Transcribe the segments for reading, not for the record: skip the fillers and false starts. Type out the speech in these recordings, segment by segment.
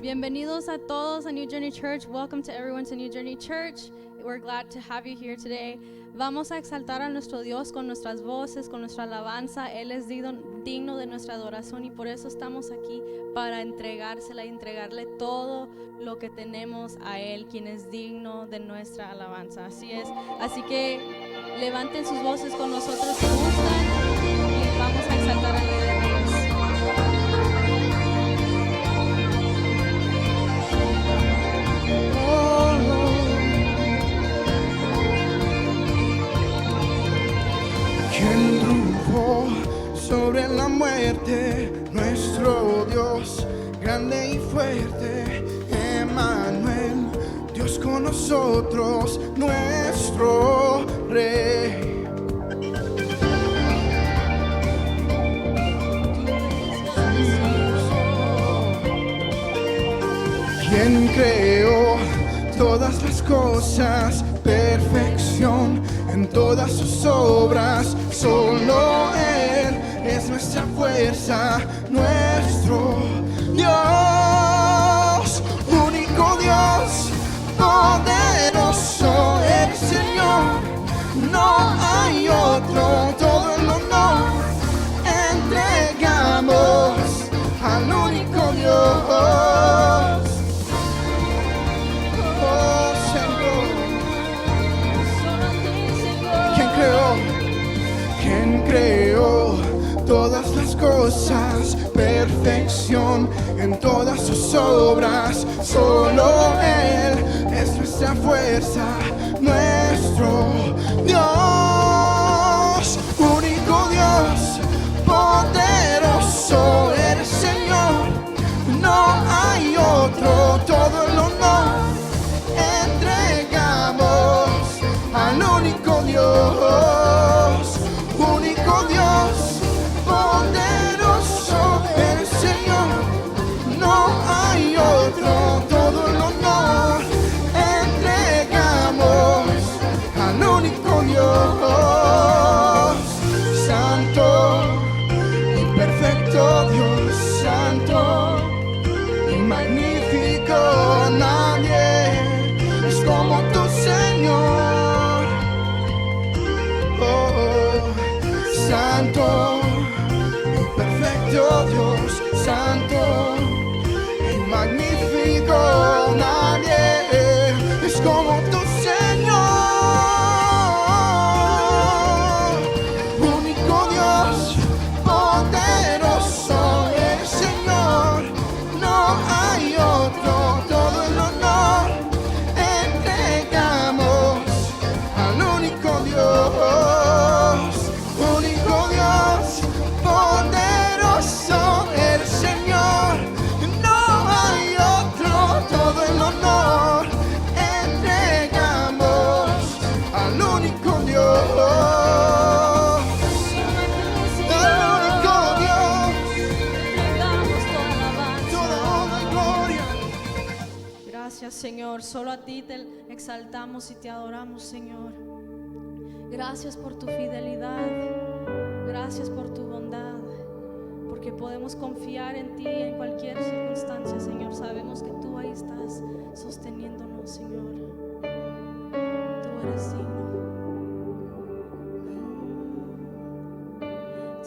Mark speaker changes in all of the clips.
Speaker 1: Bienvenidos a todos a New Journey Church. Welcome to everyone to New Journey Church. We're glad to have you here today. Vamos a exaltar a nuestro Dios con nuestras voces, con nuestra alabanza. Él es digno de nuestra adoración y por eso estamos aquí para entregársela y entregarle todo lo que tenemos a Él, quien es digno de nuestra alabanza. Así es. Así que levanten sus voces con nosotros si gustan y vamos a exaltar al Rey de Reyes.
Speaker 2: Quien triunfó sobre la muerte, nuestro Dios, grande y fuerte, Emmanuel, Dios con nosotros, nuestro Rey. Quien creó todas las cosas, perfección en todas sus obras, solo Él es nuestra fuerza, nuestro Dios, único Dios, poderoso el Señor, no hay otro, todo el honor entregamos al único Dios. Creó todas las cosas, perfección en todas sus obras, solo Él es nuestra fuerza, nuestro Dios, único Dios, poderoso el Señor, no hay otro, todo el honor entregamos al único Dios. Único Dios, poderoso el Señor, no hay otro, todo el honor entregamos al único Dios. Santo y perfecto Dios, santo y magnífico, nadie es como tu Señor. Santo y perfecto Dios, santo y magnífico, nadie es como tu Señor. Único Dios, poderoso el Señor, no hay otro, todo el honor entregamos al único Dios. Poderoso el Señor, no hay otro, todo el honor entregamos al único Dios, al único Dios,
Speaker 1: Entregamos toda alabanza.
Speaker 2: toda honra y gloria.
Speaker 1: Gracias, Señor. Solo a ti te exaltamos y te adoramos, Señor. Gracias por tu fidelidad. Gracias por tu bondad. Porque podemos confiar en ti en cualquier circunstancia, Señor. Sabemos que tú ahí estás sosteniéndonos, Señor. Tú eres digno.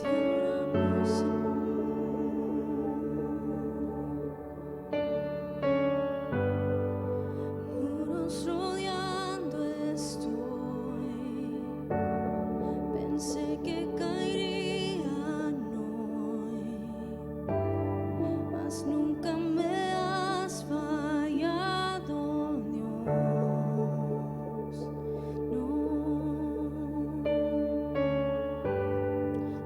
Speaker 1: Te adoramos, Señor. Muros rodeando estoy. Pensé que caerían hoy, mas nunca me has fallado, Dios. No,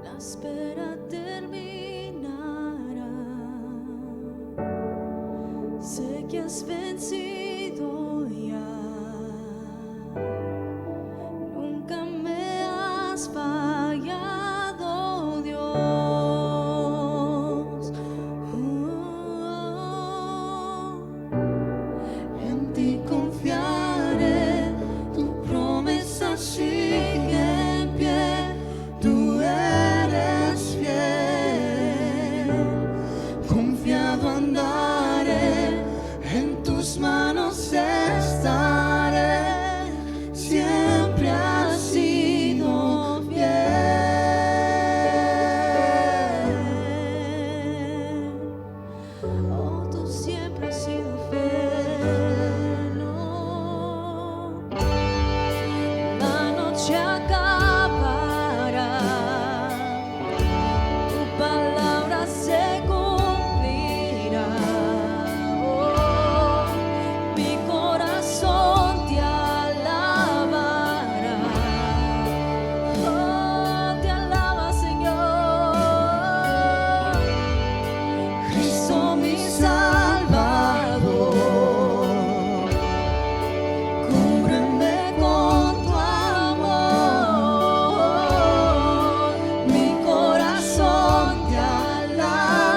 Speaker 1: la espera terminará. Sé que has vencido ya. Nunca me has fallado, Dios. En ti confiaré, tu promesa sigue en pie, tú eres fiel. Confiado andaré siempre has sido fiel. No. La noche acabará, tu palabra se cumplirá. Oh, mi corazón te alabará. Oh, te alaba, Señor. Cristo mi Salvador, cúbreme con tu amor. Mi corazón te alabará.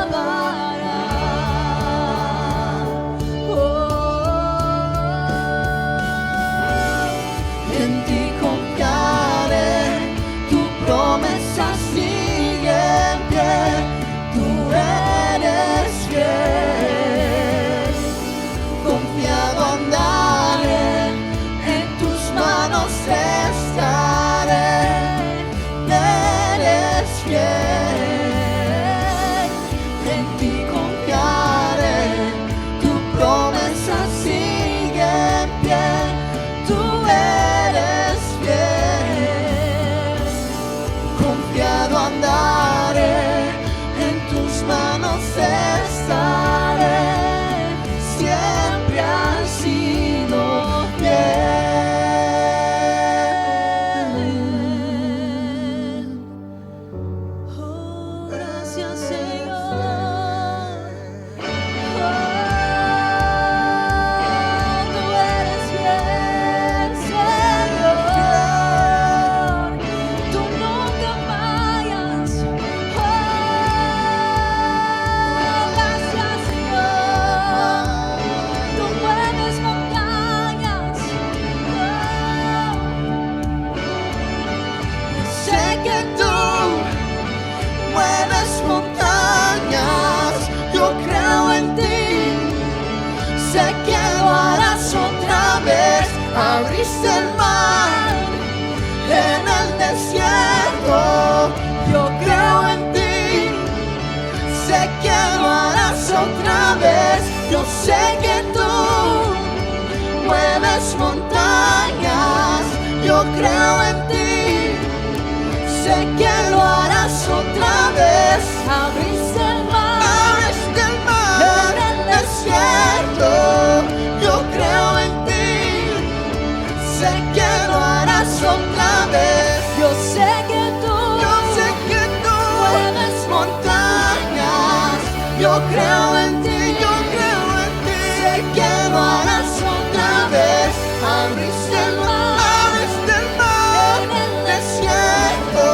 Speaker 2: En ti confiaré, tu promesa sigue en pie, tú eres fiel. Confiado andaré, en tus manos estaré, eres fiel. En ti confiaré, tu promesa sigue en pie, tú eres fiel. Confiado andaré, en tus manos estaré, siempre has sido fiel.
Speaker 1: Oh, gracias, Señor. Oh, tú eres fiel, Señor. Tú nunca fallas. Oh, gracias, Señor. Tú mueves montañas.
Speaker 2: Sé que tú mueves montañas, yo creo en ti. Sé que lo harás otra vez, abriste el mar en el desierto, yo creo en ti. Sé que lo harás otra vez, yo sé que tú mueves montañas, yo creo en ti. Sé que lo harás otra vez,
Speaker 1: Abriste el mar.
Speaker 2: abriste el mar en el desierto, yo creo en ti. Sé que lo harás otra vez,
Speaker 1: Yo sé que tú
Speaker 2: mueves montañas, yo creo en ti, yo creo en ti. Sé que lo harás otra vez, abriste el mar en el desierto,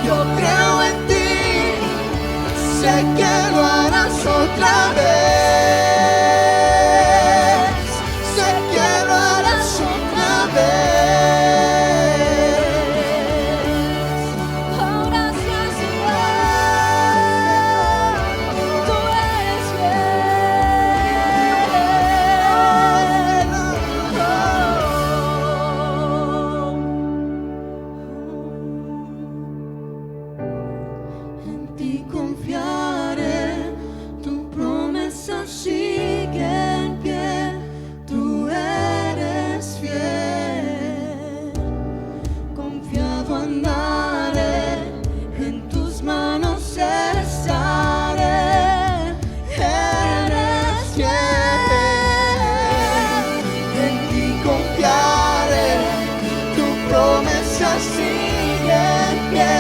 Speaker 2: yo creo en ti. Sé que lo harás otra vez, sé que lo harás otra vez.
Speaker 1: Oh, gracias, Señor. Tú eres fiel.
Speaker 2: En ti confiaré, tu promesa sigue en pie, tú eres fiel. Confiado andaré, en tus manos estaré, eres fiel. En ti confiaré, tu promesa sigue en pie,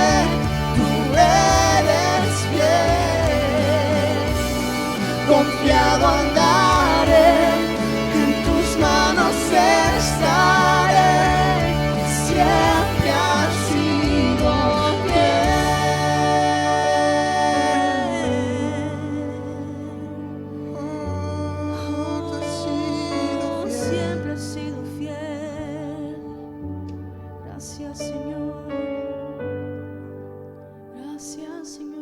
Speaker 2: tú eres fiel. Confiado andaré, en tus manos estaré, siempre has sido fiel. Oh, tú has sido fiel.
Speaker 1: Siempre has sido fiel. Gracias, Señor. Gracias, Señor.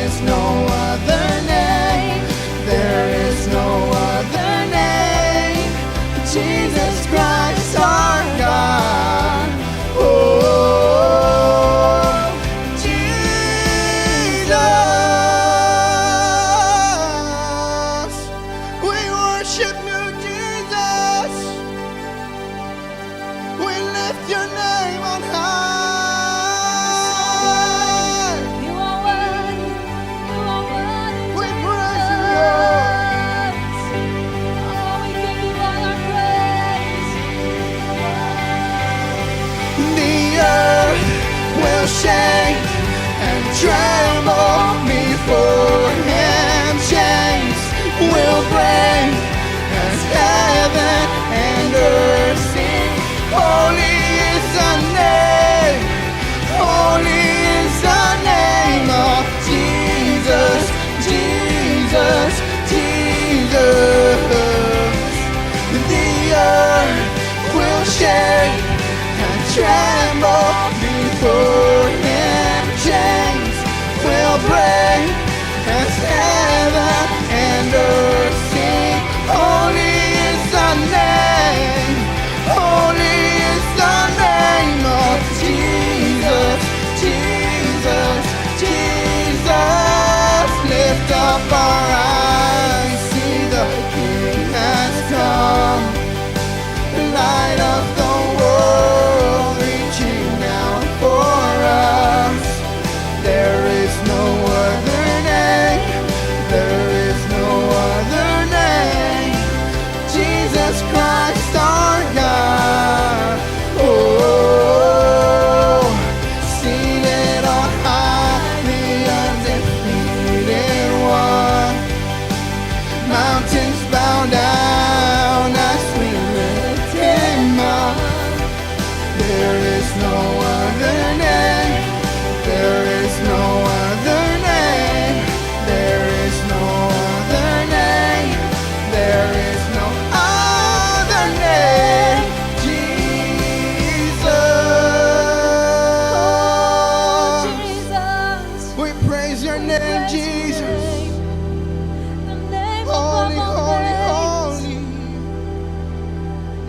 Speaker 2: is no other name. There is no other name. Jesus Christ our God. Oh, Jesus. We worship you, Jesus. We lift your name on high.
Speaker 1: You are worthy. You are worthy.
Speaker 2: We praise you, Lord.
Speaker 1: Oh, we give you all our praise.
Speaker 2: The earth will shake and tremble before him. Chains will break as heaven and earth sing. Holy is the name. Holy is the name of Jesus. Jesus, Jesus. The earth will shake and tremble before him. Chains will break as heaven and earth sing. Holy is the name. Holy is the name of Jesus. Jesus, Jesus. Lift up our eyes, see the King has come. Light of the world, reaching out for us. There is no other name. There is no other name. Jesus Christ our God. Oh, seated on high, the undefeated one. Mountains bow down as we lift him up. There is no other name. There is no other name. There is no other name. There is no other name. Jesus.
Speaker 1: Jesus.
Speaker 2: We praise your name, Jesus.
Speaker 1: The name
Speaker 2: Holy,
Speaker 1: above all
Speaker 2: holy,
Speaker 1: names.
Speaker 2: holy.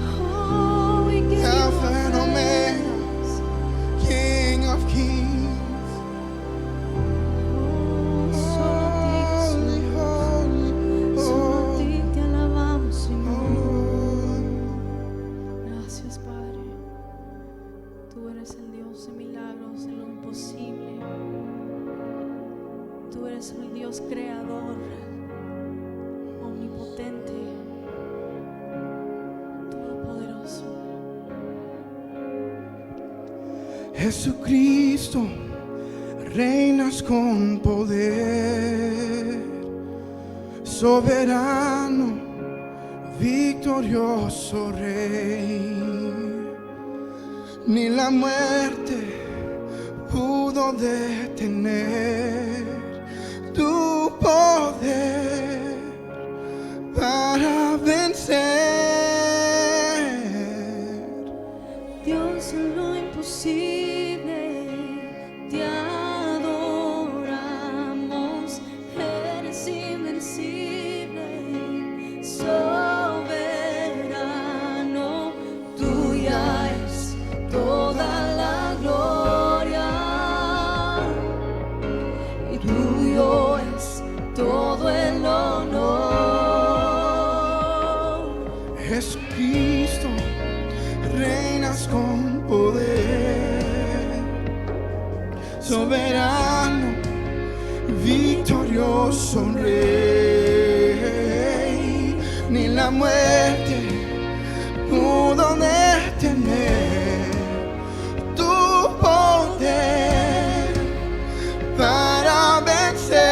Speaker 1: Oh, we give you
Speaker 2: Alpha
Speaker 1: all
Speaker 2: and Omega,
Speaker 1: praise.
Speaker 2: King of kings.
Speaker 1: Solo a ti,
Speaker 2: Holy, holy,
Speaker 1: solo a
Speaker 2: holy.
Speaker 1: ti te alabamos, Señor.
Speaker 2: Lord.
Speaker 1: Gracias, Padre. Tú eres el Dios de milagros, en lo imposible. Tú eres el Dios creador, omnipotente, todopoderoso.
Speaker 2: Jesucristo, reinas con poder, soberano, victorioso Rey. Ni la muerte pudo detener tu poder para vencer.
Speaker 1: Dios, en lo imposible te adoramos, eres invencible, soberano, tuya es toda la gloria y tuyo es todo el honor.
Speaker 2: Jesucristo, reinas con poder, soberano, victorioso Rey. Ni la muerte pudo detener tu poder para vencer.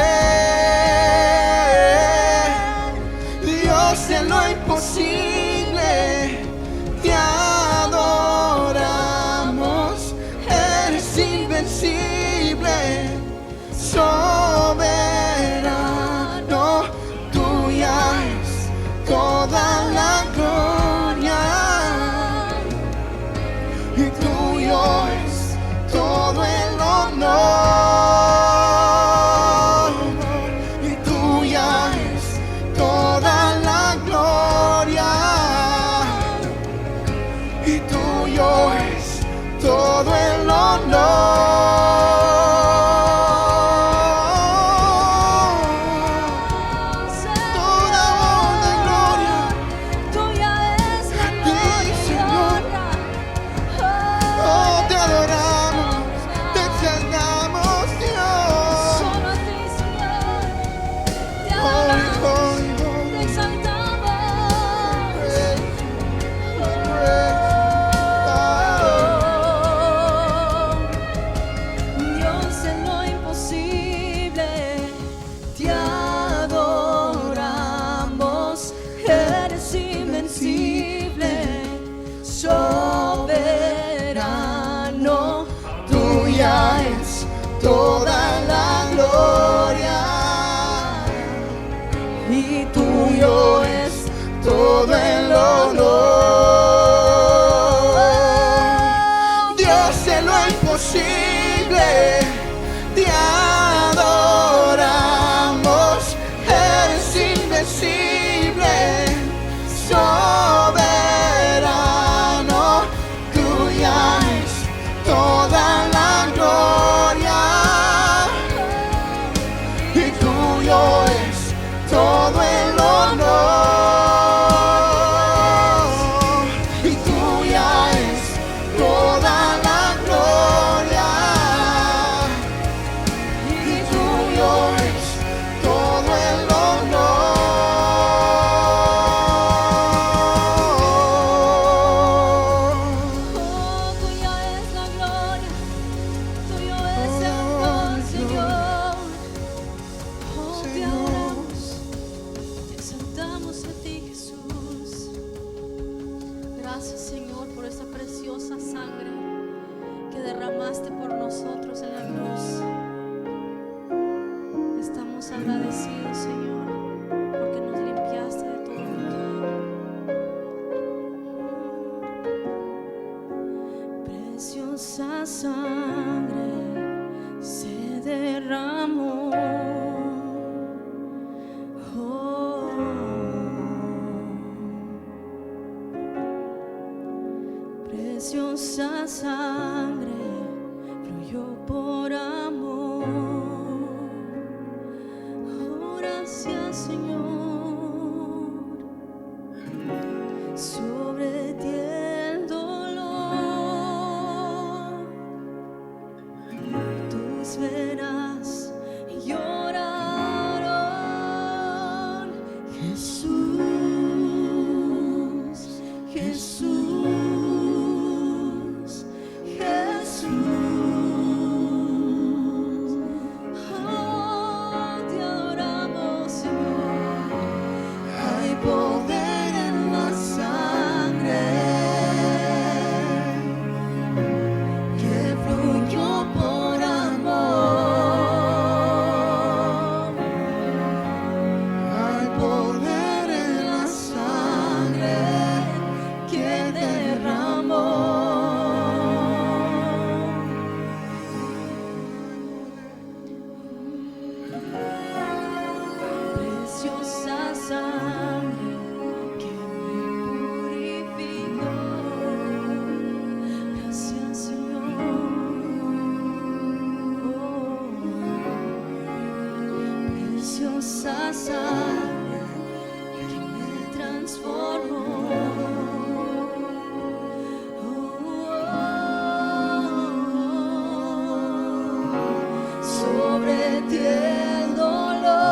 Speaker 2: Dios, en lo imposible te adoramos, eres invencible, soberano, tuya es toda la gloria tuyo es todo el honor y tuya es toda la gloria y tuyo es todo el honor.
Speaker 1: Oh, tuya es la gloria, tuyo es el honor, Señor. Oh, te adoramos, te exaltamos a ti, Jesús. Gracias, Señor, por esta preciosa sangre que derramaste por nosotros en la cruz. Estamos agradecidos, Señor, porque nos limpiaste de todo pecado. Preciosa sangre se derramó. Oh. Preciosa sangre fluyó por amor. Oh, gracias, Señor. Sobre ti el dolor, tus venas lloraron. Jesús, Jesús, Jesús. Oh, te adoramos, Señor.
Speaker 2: Hay poder en la sangre que fluyó por amor. Hay poder en la sangre que derramó.
Speaker 1: Preciosa sangre que me purificó. Gracias, Señor. Preciosa sangre que me transformó. Sobre ti el dolor,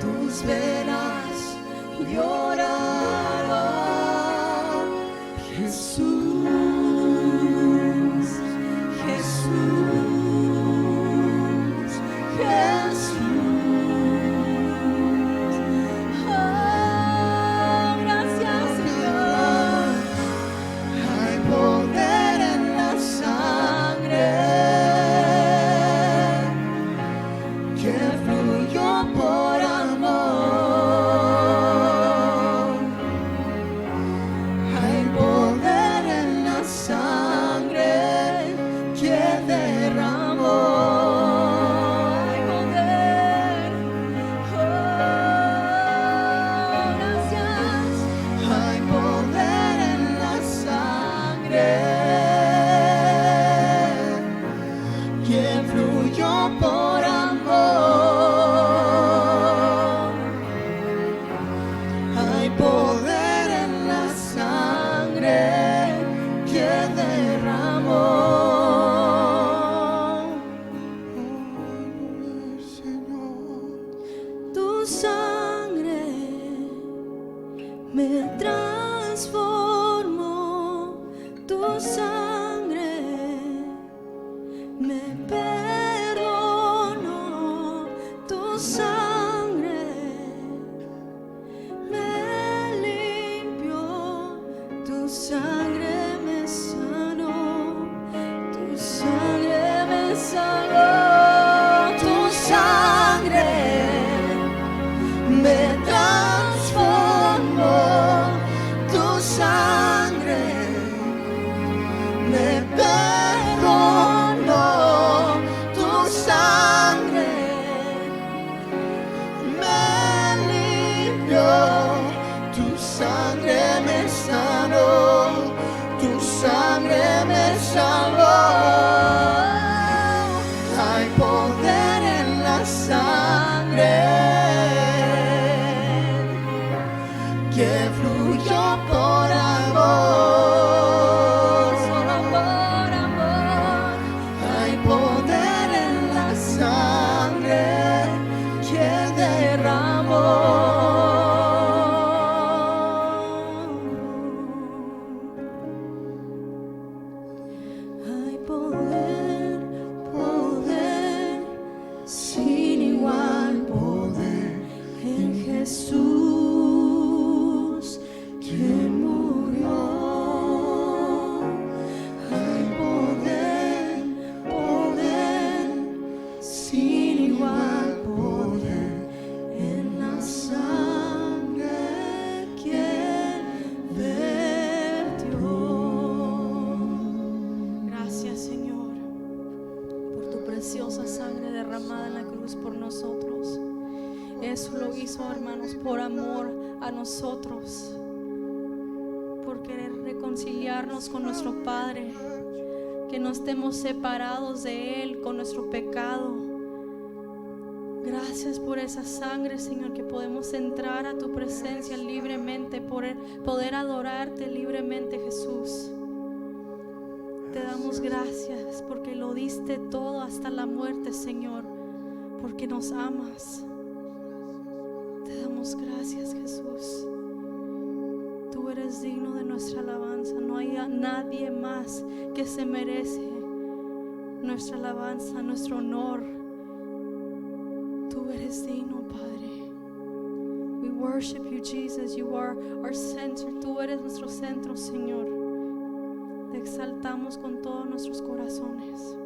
Speaker 1: tus venas lloraron.
Speaker 2: Jesús, Jesús, Jesús.
Speaker 1: Oh, gracias, Señor.
Speaker 2: Hay poder en la sangre que fluyó por amor. Hay poder en la sangre que derramó.
Speaker 1: Hay poder. Oh, gracias.
Speaker 2: Hay poder en la sangre que fluyó por amor. Hay poder en la sangre que derramó. Señor,
Speaker 1: Tu sangre me transformó, tu sangre me perdonó.
Speaker 2: poder en la sangre que fluyó por amor.
Speaker 1: Solo por amor.
Speaker 2: Hay poder en la sangre que derramó. Hay poder, poder, sin igual poder en Jesús, quien murió. Hay poder, poder, sin igual poder en la sangre quien vertió.
Speaker 1: Gracias, Señor, por tu preciosa sangre derramada en la cruz por nosotros. Eso lo hizo, hermanos, por amor a nosotros, por querer reconciliarnos con nuestro Padre, que no estemos separados de Él con nuestro pecado. Gracias por esa sangre, Señor, que podemos entrar a tu presencia libremente, poder adorarte libremente, Jesús. Te damos gracias porque lo diste todo hasta la muerte, Señor, porque nos amas. Te damos gracias, Jesús. Tú eres digno de nuestra alabanza. No hay nadie más que se merece nuestra alabanza, nuestro honor. Tú eres digno, Padre. We worship you, Jesus. You are our center. Tú eres nuestro centro, Señor. Te exaltamos con todos nuestros corazones.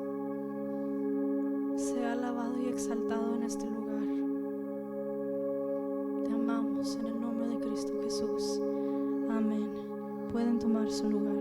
Speaker 1: Sea alabado y exaltado en este lugar. Te amamos en el nombre de Cristo Jesús. Amén. Pueden tomar su lugar.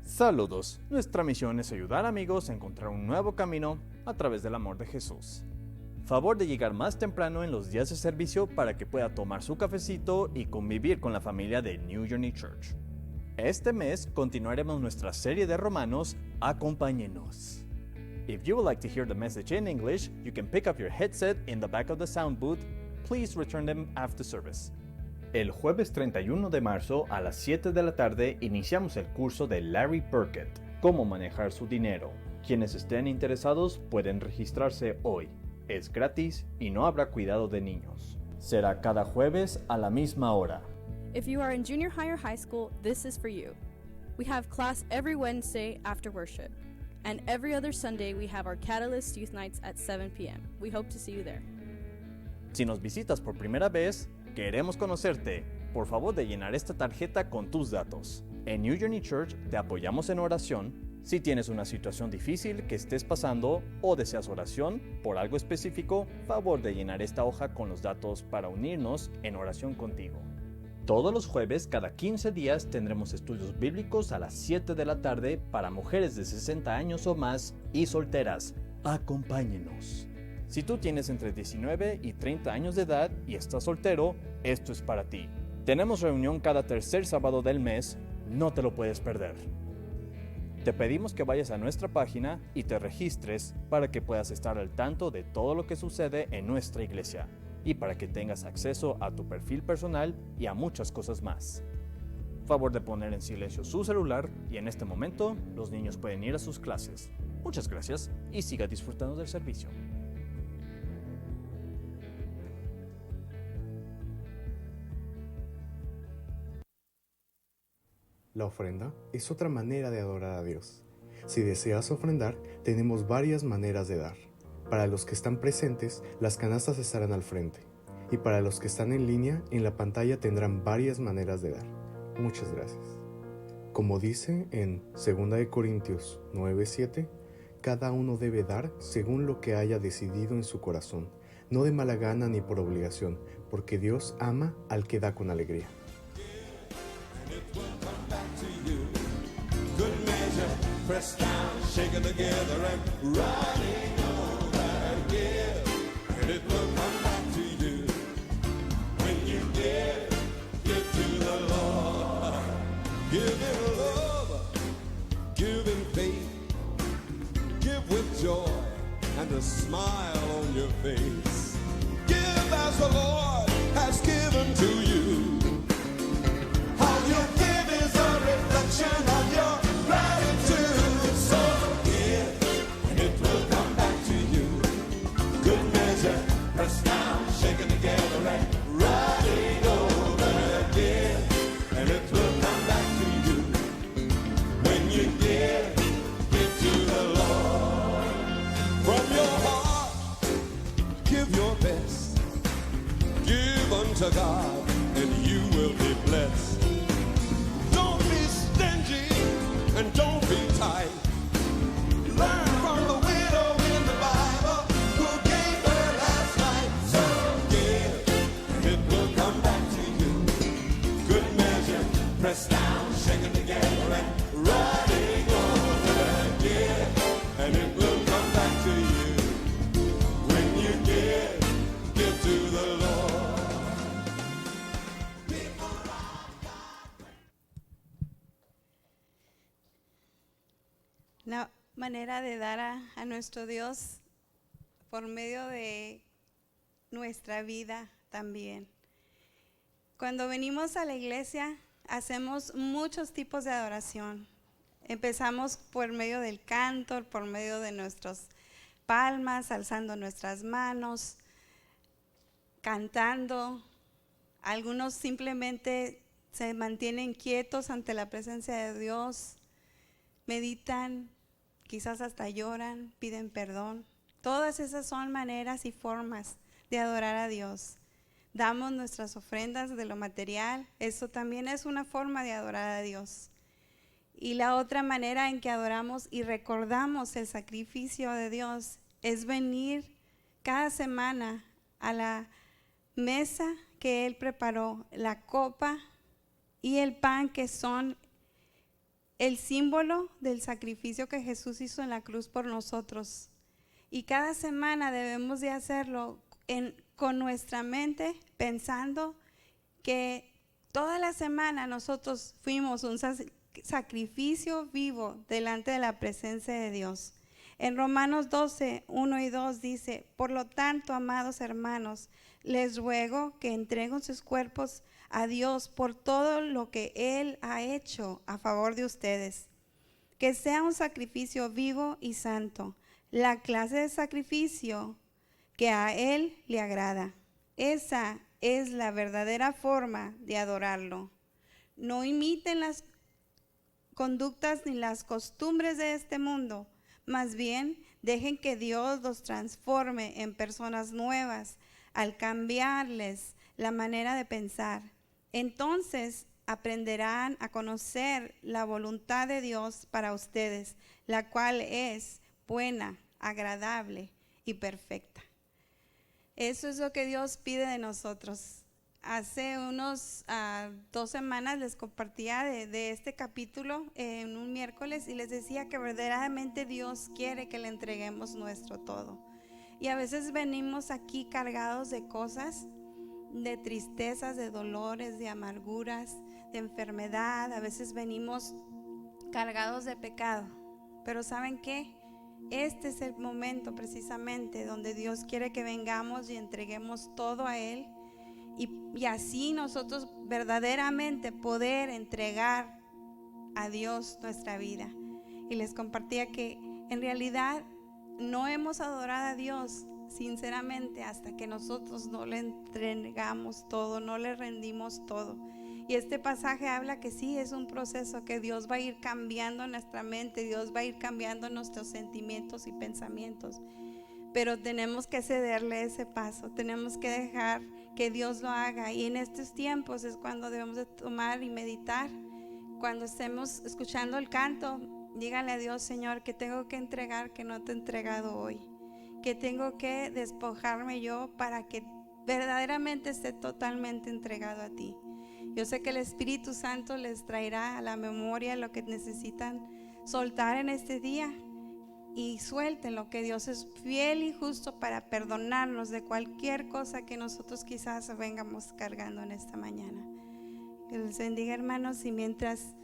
Speaker 3: Saludos, nuestra misión es ayudar amigos a encontrar un nuevo camino a través del amor de Jesús. Favor de llegar más temprano en los días de servicio para que pueda tomar su cafecito y convivir con la familia de New Journey Church. Este mes continuaremos nuestra serie de Romanos, acompáñenos. If you would like to hear the message in English, you can pick up your headset in the back of the sound booth. Please return them after service. El jueves 31 de marzo a las 7 de la tarde iniciamos el curso de Larry Burkett, Cómo manejar su dinero. Quienes estén interesados pueden registrarse hoy. Es gratis y no habrá cuidado de niños. Será cada jueves a la misma hora.
Speaker 4: If you are in junior high or high school, this is for you. We have class every Wednesday after worship. And every other Sunday we have our Catalyst Youth Nights at 7 p.m. We hope to see you there.
Speaker 3: Si nos visitas por primera vez, queremos conocerte. Por favor de llenar esta tarjeta con tus datos. En New Journey Church te apoyamos en oración. Si tienes una situación difícil que estés pasando o deseas oración por algo específico, favor de llenar esta hoja con los datos para unirnos en oración contigo. Todos los jueves, cada 15 días, tendremos estudios bíblicos a las 7 de la tarde para mujeres de 60 años o más y solteras. Acompáñenos. Si tú tienes entre 19 y 30 años de edad y estás soltero, esto es para ti. Tenemos reunión cada tercer sábado del mes, no te lo puedes perder. Te pedimos que vayas a nuestra página y te registres para que puedas estar al tanto de todo lo que sucede en nuestra iglesia y para que tengas acceso a tu perfil personal y a muchas cosas más. Favor de poner en silencio su celular y en este momento los niños pueden ir a sus clases. Muchas gracias y siga disfrutando del servicio.
Speaker 5: La ofrenda es otra manera de adorar a Dios. Si deseas ofrendar, tenemos varias maneras de dar. Para los que están presentes, las canastas estarán al frente. Y para los que están en línea, en la pantalla tendrán varias maneras de dar. Muchas gracias. Como dice en 2 Corintios 9:7, cada uno debe dar según lo que haya decidido en su corazón, no de mala gana ni por obligación, porque Dios ama al que da con alegría.
Speaker 2: Press down, shaking together and running over again. And it will come back to you when you give to the Lord. Give in love, give in faith, give with joy and a smile on your face. Give as the Lord has given to you. How you give is a reflection of your gratitude. Pressed down, shaken together and running over again. And it will come back to you when you give to the Lord. From your heart, give your best. Give unto God and you will be blessed. Don't be stingy and don't be tight. Learn from the widow in the Bible who gave her last night. So give, and it will come back to you. Good measure, pressed down, shaken together, and running over again. And it will come back to you when you give to the Lord.
Speaker 6: Una manera de dar a nuestro Dios por medio de nuestra vida también. Cuando venimos a la iglesia hacemos muchos tipos de adoración. Empezamos por medio del canto, por medio de nuestras palmas, alzando nuestras manos, cantando. Algunos simplemente se mantienen quietos ante la presencia de Dios, meditan, quizás hasta lloran, piden perdón. Todas esas son maneras y formas de adorar a Dios. Damos nuestras ofrendas de lo material, eso también es una forma de adorar a Dios. Y la otra manera en que adoramos y recordamos el sacrificio de Dios es venir cada semana a la mesa que Él preparó, la copa y el pan, que son el símbolo del sacrificio que Jesús hizo en la cruz por nosotros. Y cada semana debemos de hacerlo con nuestra mente, pensando que toda la semana nosotros fuimos un sacrificio vivo delante de la presencia de Dios. En Romanos 12, 1 y 2 dice, por lo tanto, amados hermanos, les ruego que entreguen sus cuerpos a Dios por todo lo que Él ha hecho a favor de ustedes. Que sea un sacrificio vivo y santo, la clase de sacrificio que a Él le agrada. Esa es la verdadera forma de adorarlo. No imiten las conductas ni las costumbres de este mundo, más bien dejen que Dios los transforme en personas nuevas al cambiarles la manera de pensar. Entonces aprenderán a conocer la voluntad de Dios para ustedes, la cual es buena, agradable y perfecta. Eso es lo que Dios pide de nosotros. Hace unos 2 semanas les compartía de este capítulo en un miércoles y les decía que verdaderamente Dios quiere que le entreguemos nuestro todo. Y a veces venimos aquí cargados de cosas, de tristezas, de dolores, de amarguras, de enfermedad. A veces venimos cargados de pecado. Pero ¿saben qué? Este es el momento precisamente donde Dios quiere que vengamos y entreguemos todo a Él. Y así nosotros verdaderamente poder entregar a Dios nuestra vida. Y les compartía que en realidad no hemos adorado a Dios sinceramente hasta que nosotros no le entregamos todo, no le rendimos todo. Y este pasaje habla que sí, es un proceso que Dios va a ir cambiando nuestra mente, Dios va a ir cambiando nuestros sentimientos y pensamientos. Pero tenemos que cederle ese paso, tenemos que dejar que Dios lo haga. Y en estos tiempos es cuando debemos de tomar y meditar. Cuando estemos escuchando el canto, dígale a Dios, Señor, que tengo que entregar que no te he entregado hoy, que tengo que despojarme yo para que verdaderamente esté totalmente entregado a ti. Yo sé que el Espíritu Santo les traerá a la memoria lo que necesitan soltar en este día. Y suelten lo que Dios es fiel y justo para perdonarnos de cualquier cosa que nosotros quizás vengamos cargando en esta mañana. Que les bendiga, hermanos, y mientras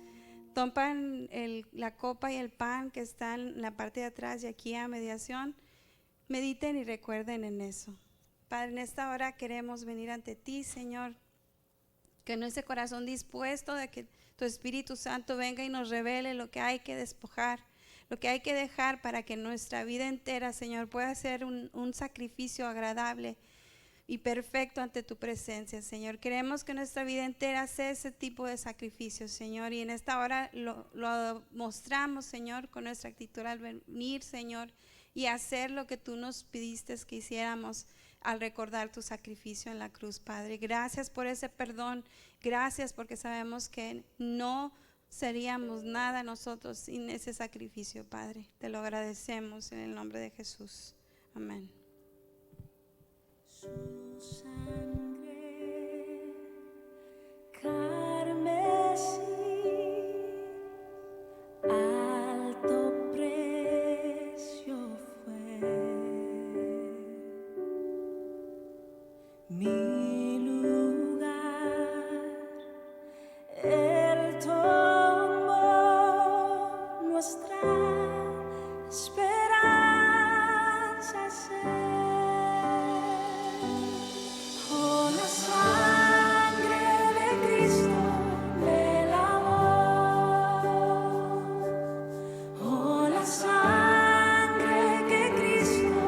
Speaker 6: toman la copa y el pan que están en la parte de atrás y aquí a mediación, mediten y recuerden en eso. Padre, en esta hora queremos venir ante ti, Señor, que en ese corazón dispuesto de que tu Espíritu Santo venga y nos revele lo que hay que despojar, lo que hay que dejar para que nuestra vida entera, Señor, pueda ser un sacrificio agradable y perfecto ante tu presencia, Señor. Queremos que nuestra vida entera sea ese tipo de sacrificio, Señor. Y en esta hora lo mostramos, Señor, con nuestra actitud al venir, Señor, y hacer lo que tú nos pidiste que hiciéramos al recordar tu sacrificio en la cruz, Padre. Gracias por ese perdón. Gracias porque sabemos que no seríamos nada nosotros sin ese sacrificio, Padre. Te lo agradecemos en el nombre de Jesús. Amén.
Speaker 2: Su sangre carmesí, alto precio fue. Mi lugar, Él tomó nuestra esperanza ser. Oh, la sangre de Cristo me lavó. Oh, la sangre que Cristo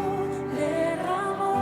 Speaker 2: derramó.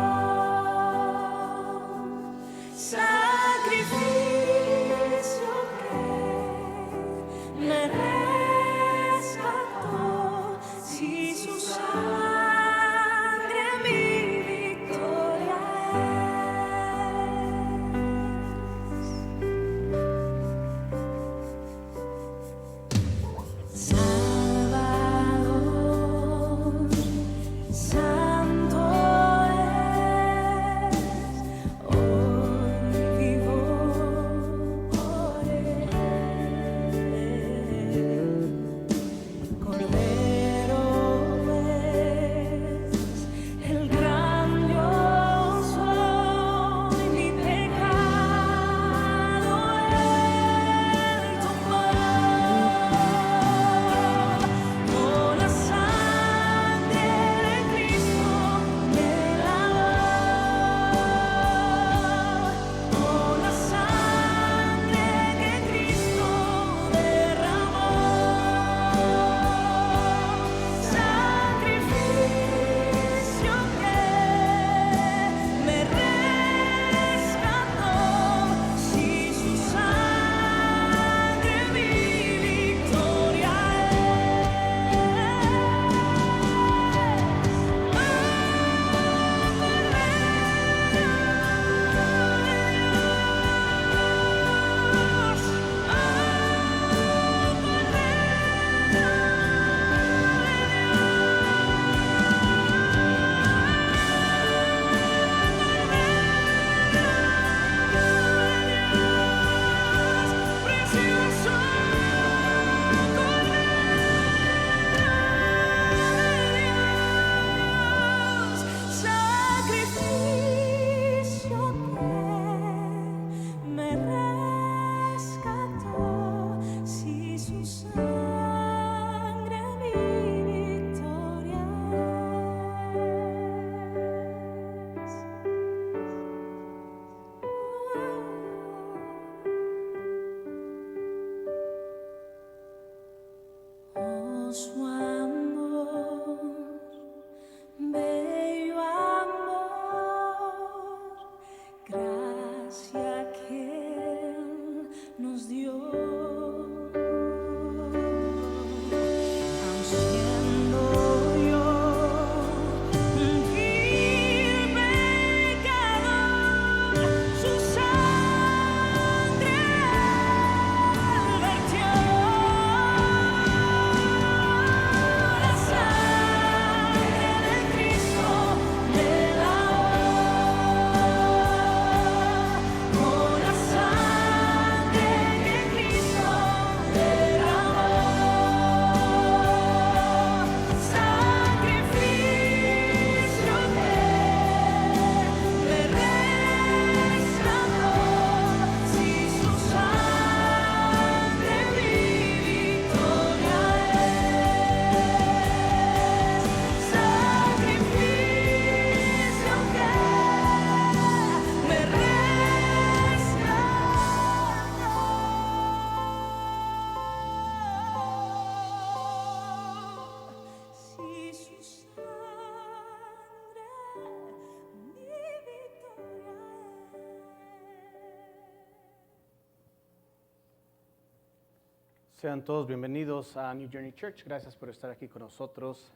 Speaker 7: Sean todos bienvenidos a New Journey Church. Gracias por estar aquí con nosotros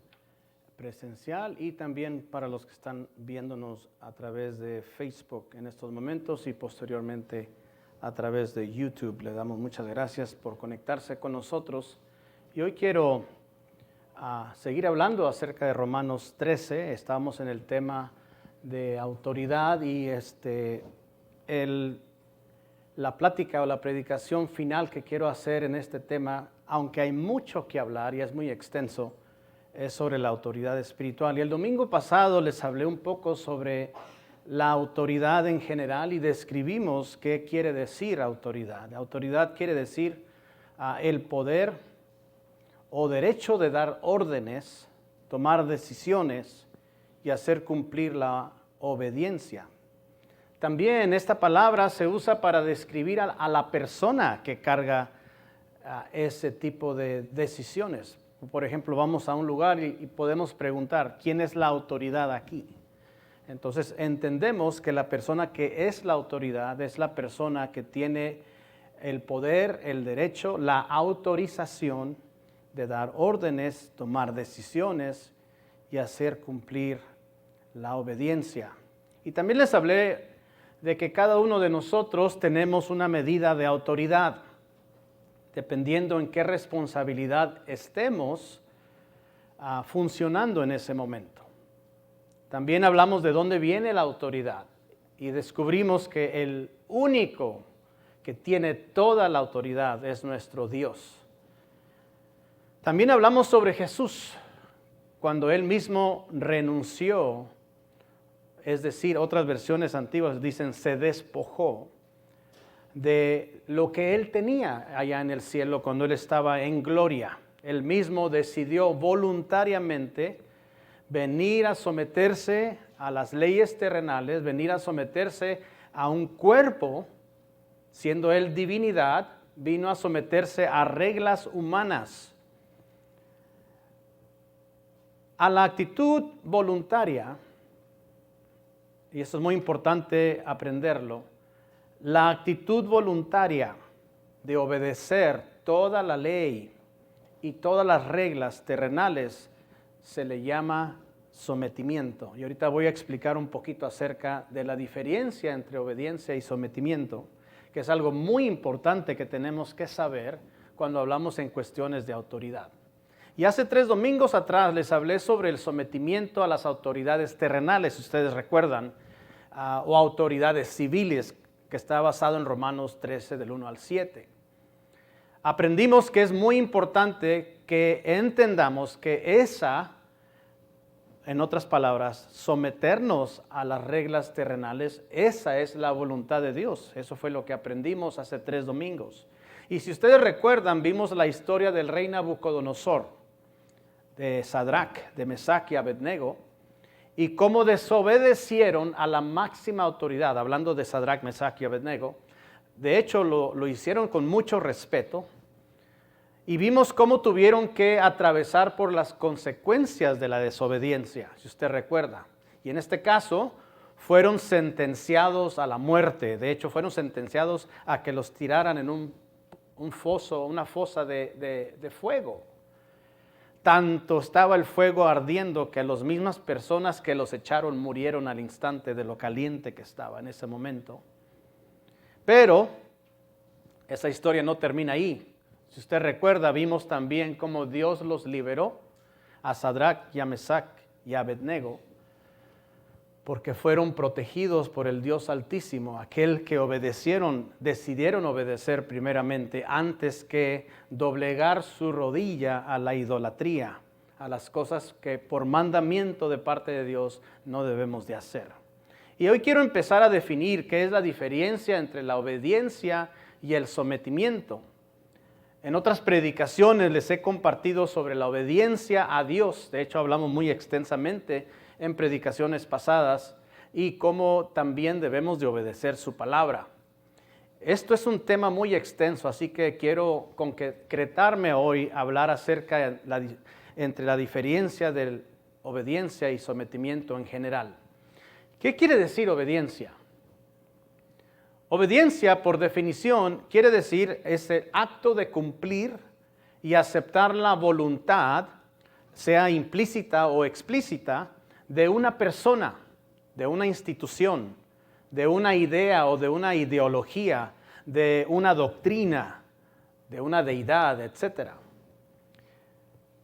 Speaker 7: presencial y también para los que están viéndonos a través de Facebook en estos momentos y posteriormente a través de YouTube. Le damos muchas gracias por conectarse con nosotros. Y hoy quiero seguir hablando acerca de Romanos 13. Estamos en el tema de autoridad y la plática o la predicación final que quiero hacer en este tema, aunque hay mucho que hablar y es muy extenso, es sobre la autoridad espiritual. Y el domingo pasado les hablé un poco sobre la autoridad en general y describimos qué quiere decir autoridad. Autoridad quiere decir el poder o derecho de dar órdenes, tomar decisiones y hacer cumplir la obediencia. También esta palabra se usa para describir a la persona que carga ese tipo de decisiones. Por ejemplo, vamos a un lugar y podemos preguntar, ¿quién es la autoridad aquí? Entonces entendemos que la persona que es la autoridad es la persona que tiene el poder, el derecho, la autorización de dar órdenes, tomar decisiones y hacer cumplir la obediencia. Y también les hablé de que cada uno de nosotros tenemos una medida de autoridad, dependiendo en qué responsabilidad estemos funcionando en ese momento. También hablamos de dónde viene la autoridad y descubrimos que el único que tiene toda la autoridad es nuestro Dios. También hablamos sobre Jesús, cuando Él mismo renunció. Es decir, otras versiones antiguas dicen se despojó de lo que Él tenía allá en el cielo cuando Él estaba en gloria. Él mismo decidió voluntariamente venir a someterse a las leyes terrenales, venir a someterse a un cuerpo, siendo Él divinidad, vino a someterse a reglas humanas. A la actitud voluntaria, y eso es muy importante aprenderlo, la actitud voluntaria de obedecer toda la ley y todas las reglas terrenales se le llama sometimiento. Y ahorita voy a explicar un poquito acerca de la diferencia entre obediencia y sometimiento, que es algo muy importante que tenemos que saber cuando hablamos en cuestiones de autoridad. Y hace 3 domingos atrás les hablé sobre el sometimiento a las autoridades terrenales, si ustedes recuerdan, o autoridades civiles, que está basado en Romanos 13 del 1 al 7. Aprendimos que es muy importante que entendamos que en otras palabras, someternos a las reglas terrenales, esa es la voluntad de Dios. Eso fue lo que aprendimos hace 3 domingos. Y si ustedes recuerdan, vimos la historia del rey Nabucodonosor, de Sadrach, de Mesach y Abednego, y cómo desobedecieron a la máxima autoridad, hablando de Sadrach, Mesach y Abednego. De hecho, lo hicieron con mucho respeto, y vimos cómo tuvieron que atravesar por las consecuencias de la desobediencia, si usted recuerda. Y en este caso, fueron sentenciados a la muerte. De hecho, fueron sentenciados a que los tiraran en un foso, una fosa de fuego. Tanto estaba el fuego ardiendo que las mismas personas que los echaron murieron al instante de lo caliente que estaba en ese momento. Pero esa historia no termina ahí. Si usted recuerda, vimos también cómo Dios los liberó a Sadrach y a Mesach y a Abednego, porque fueron protegidos por el Dios Altísimo, aquel que decidieron obedecer primeramente antes que doblegar su rodilla a la idolatría, a las cosas que por mandamiento de parte de Dios no debemos de hacer. Y hoy quiero empezar a definir qué es la diferencia entre la obediencia y el sometimiento. En otras predicaciones les he compartido sobre la obediencia a Dios. De hecho, hablamos muy extensamente en predicaciones pasadas y cómo también debemos de obedecer su palabra. Esto es un tema muy extenso, así que quiero concretarme hoy a hablar acerca entre la diferencia de obediencia y sometimiento en general. ¿Qué quiere decir obediencia? Obediencia, por definición, quiere decir es el acto de cumplir y aceptar la voluntad, sea implícita o explícita, de una persona, de una institución, de una idea o de una ideología, de una doctrina, de una deidad, etc.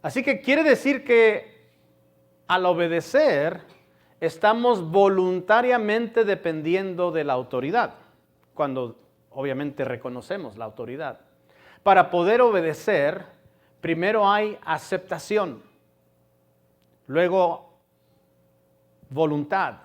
Speaker 7: Así que quiere decir que al obedecer estamos voluntariamente dependiendo de la autoridad, cuando obviamente reconocemos la autoridad. Para poder obedecer, primero hay aceptación, luego voluntad,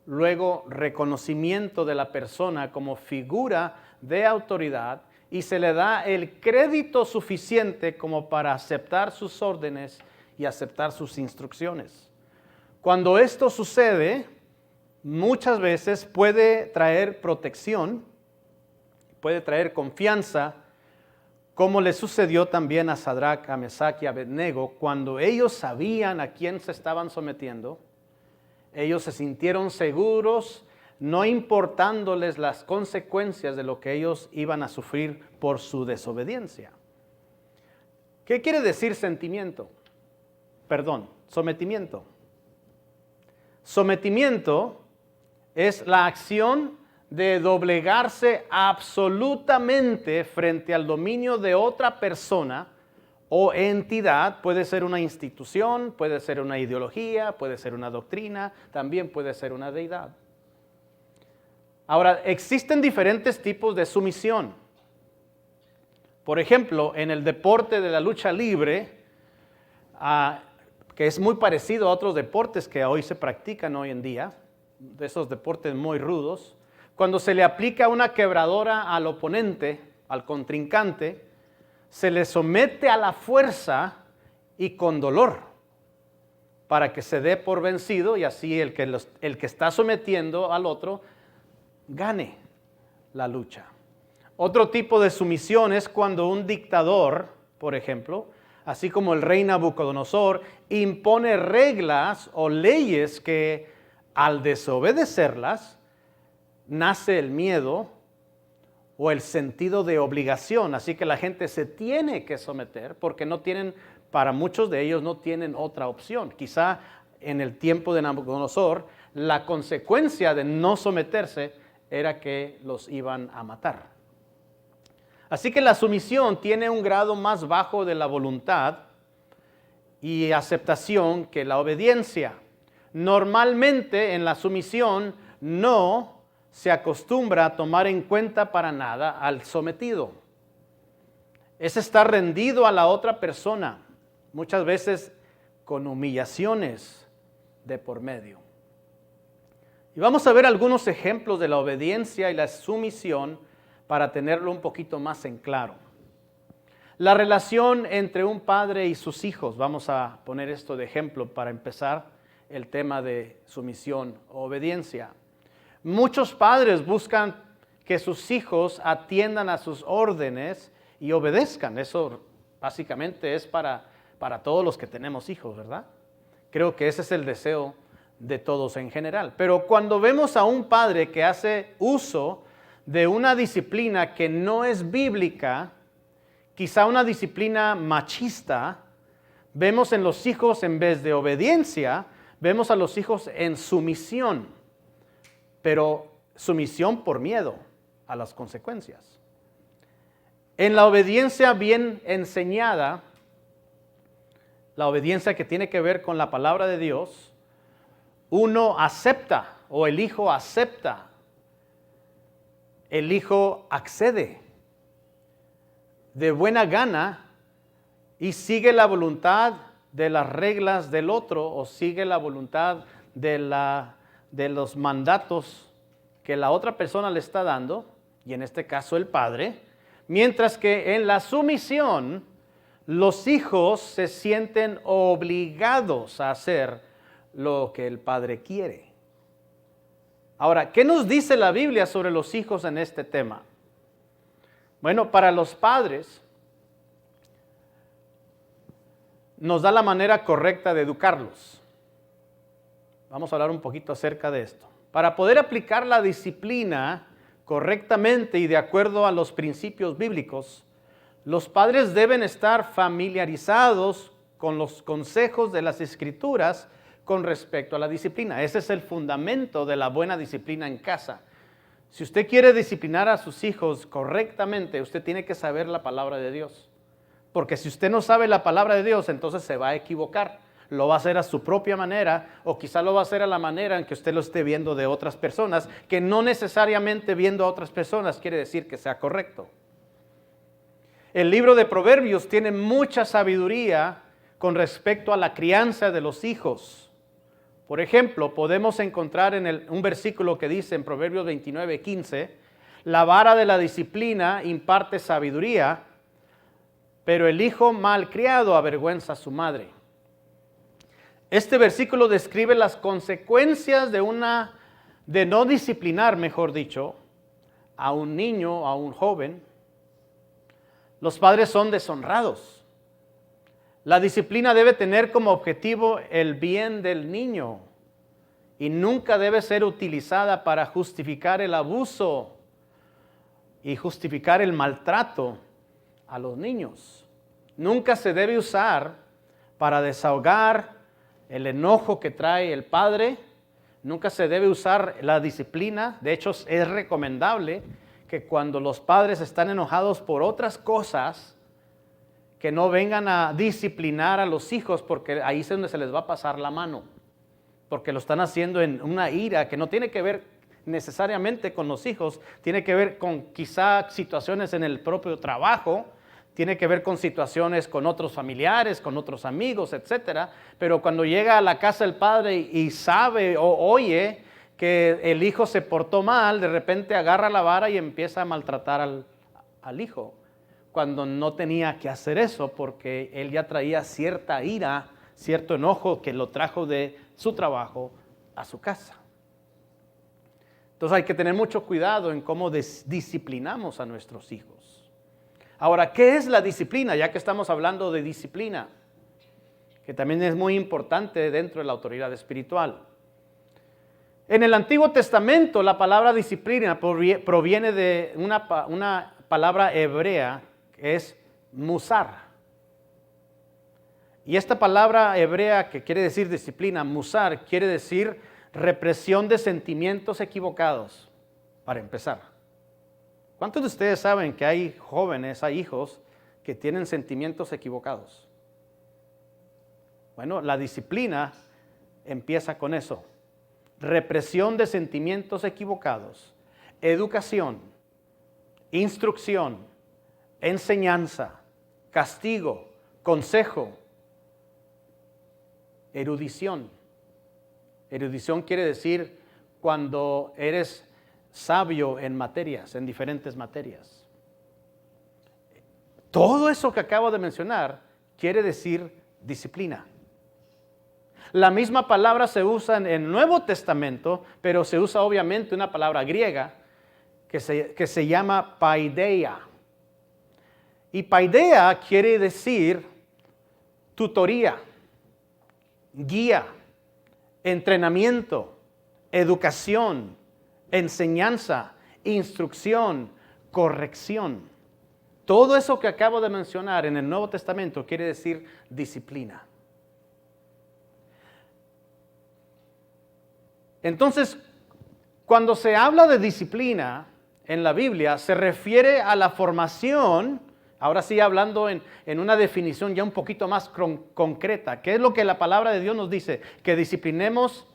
Speaker 7: luego reconocimiento de la persona como figura de autoridad y se le da el crédito suficiente como para aceptar sus órdenes y aceptar sus instrucciones. Cuando esto sucede, muchas veces puede traer protección, puede traer confianza, como le sucedió también a Sadrach, a Mesach y a Abednego, cuando ellos sabían a quién se estaban sometiendo, ellos se sintieron seguros, no importándoles las consecuencias de lo que ellos iban a sufrir por su desobediencia. ¿Qué quiere decir sometimiento? Sometimiento es la acción de doblegarse absolutamente frente al dominio de otra persona o entidad. Puede ser una institución, puede ser una ideología, puede ser una doctrina, también puede ser una deidad. Ahora, existen diferentes tipos de sumisión. Por ejemplo, en el deporte de la lucha libre, que es muy parecido a otros deportes que hoy se practican hoy en día, de esos deportes muy rudos, cuando se le aplica una quebradora al oponente, al contrincante, se le somete a la fuerza y con dolor para que se dé por vencido y así el que está sometiendo al otro gane la lucha. Otro tipo de sumisión es cuando un dictador, por ejemplo, así como el rey Nabucodonosor, impone reglas o leyes que al desobedecerlas nace el miedo o el sentido de obligación. Así que la gente se tiene que someter porque para muchos de ellos no tienen otra opción. Quizá en el tiempo de Nabucodonosor, la consecuencia de no someterse era que los iban a matar. Así que la sumisión tiene un grado más bajo de la voluntad y aceptación que la obediencia. Normalmente en la sumisión no se acostumbra a tomar en cuenta para nada al sometido. Es estar rendido a la otra persona, muchas veces con humillaciones de por medio. Y vamos a ver algunos ejemplos de la obediencia y la sumisión para tenerlo un poquito más en claro. La relación entre un padre y sus hijos, vamos a poner esto de ejemplo para empezar el tema de sumisión o obediencia. Muchos padres buscan que sus hijos atiendan a sus órdenes y obedezcan. Eso básicamente es para todos los que tenemos hijos, ¿verdad? Creo que ese es el deseo de todos en general. Pero cuando vemos a un padre que hace uso de una disciplina que no es bíblica, quizá una disciplina machista, vemos en los hijos en vez de obediencia, vemos a los hijos en sumisión, pero sumisión por miedo a las consecuencias. En la obediencia bien enseñada, la obediencia que tiene que ver con la palabra de Dios, uno acepta o el hijo acepta, el hijo accede de buena gana y sigue la voluntad de las reglas del otro o sigue la voluntad de los mandatos que la otra persona le está dando, y en este caso el padre, mientras que en la sumisión los hijos se sienten obligados a hacer lo que el padre quiere. Ahora, ¿qué nos dice la Biblia sobre los hijos en este tema? Bueno, para los padres nos da la manera correcta de educarlos. Vamos a hablar un poquito acerca de esto. Para poder aplicar la disciplina correctamente y de acuerdo a los principios bíblicos, Los padres deben estar familiarizados con los consejos de las Escrituras con respecto a la disciplina. Ese es el fundamento de la buena disciplina en casa. Si usted quiere disciplinar a sus hijos correctamente, usted tiene que saber la palabra de Dios. Porque si usted no sabe la palabra de Dios, entonces se va a equivocar. Lo va a hacer a su propia manera, o quizá lo va a hacer a la manera en que usted lo esté viendo de otras personas, que no necesariamente viendo a otras personas quiere decir que sea correcto. El libro de Proverbios tiene mucha sabiduría con respecto a la crianza de los hijos. Por ejemplo, podemos encontrar en un versículo que dice en Proverbios 29:15, la vara de la disciplina imparte sabiduría, pero el hijo malcriado avergüenza a su madre. Este versículo describe las consecuencias de no disciplinar, mejor dicho, a un niño, a un joven. Los padres son deshonrados. La disciplina debe tener como objetivo el bien del niño y nunca debe ser utilizada para justificar el abuso y justificar el maltrato a los niños. Nunca se debe usar para desahogar el enojo que trae el padre. Nunca se debe usar la disciplina. De hecho, es recomendable que cuando los padres están enojados por otras cosas, que no vengan a disciplinar a los hijos, porque ahí es donde se les va a pasar la mano, porque lo están haciendo en una ira que no tiene que ver necesariamente con los hijos, tiene que ver con quizá situaciones en el propio trabajo, tiene que ver con situaciones con otros familiares, con otros amigos, etcétera. Pero cuando llega a la casa el padre y sabe o oye que el hijo se portó mal, de repente agarra la vara y empieza a maltratar al hijo, cuando no tenía que hacer eso, porque él ya traía cierta ira, cierto enojo que lo trajo de su trabajo a su casa. Entonces hay que tener mucho cuidado en cómo disciplinamos a nuestros hijos. Ahora, ¿qué es la disciplina? Ya que estamos hablando de disciplina, que también es muy importante dentro de la autoridad espiritual. En el Antiguo Testamento, la palabra disciplina proviene de una palabra hebrea que es musar. Y esta palabra hebrea que quiere decir disciplina, musar, quiere decir represión de sentimientos equivocados, para empezar. ¿Cuántos de ustedes saben que hay jóvenes, hay hijos que tienen sentimientos equivocados? Bueno, la disciplina empieza con eso. Represión de sentimientos equivocados, educación, instrucción, enseñanza, castigo, consejo, erudición. Erudición quiere decir cuando eres sabio en materias, en diferentes materias. Todo eso que acabo de mencionar quiere decir disciplina. La misma palabra se usa en el Nuevo Testamento, pero se usa obviamente una palabra griega que se llama paideia. Y paideia quiere decir tutoría, guía, entrenamiento, educación, enseñanza, instrucción, corrección. Todo eso que acabo de mencionar en el Nuevo Testamento quiere decir disciplina. Entonces, cuando se habla de disciplina en la Biblia, se refiere a la formación, ahora sí hablando en una definición ya un poquito más concreta. ¿Qué es lo que la palabra de Dios nos dice? Que disciplinemos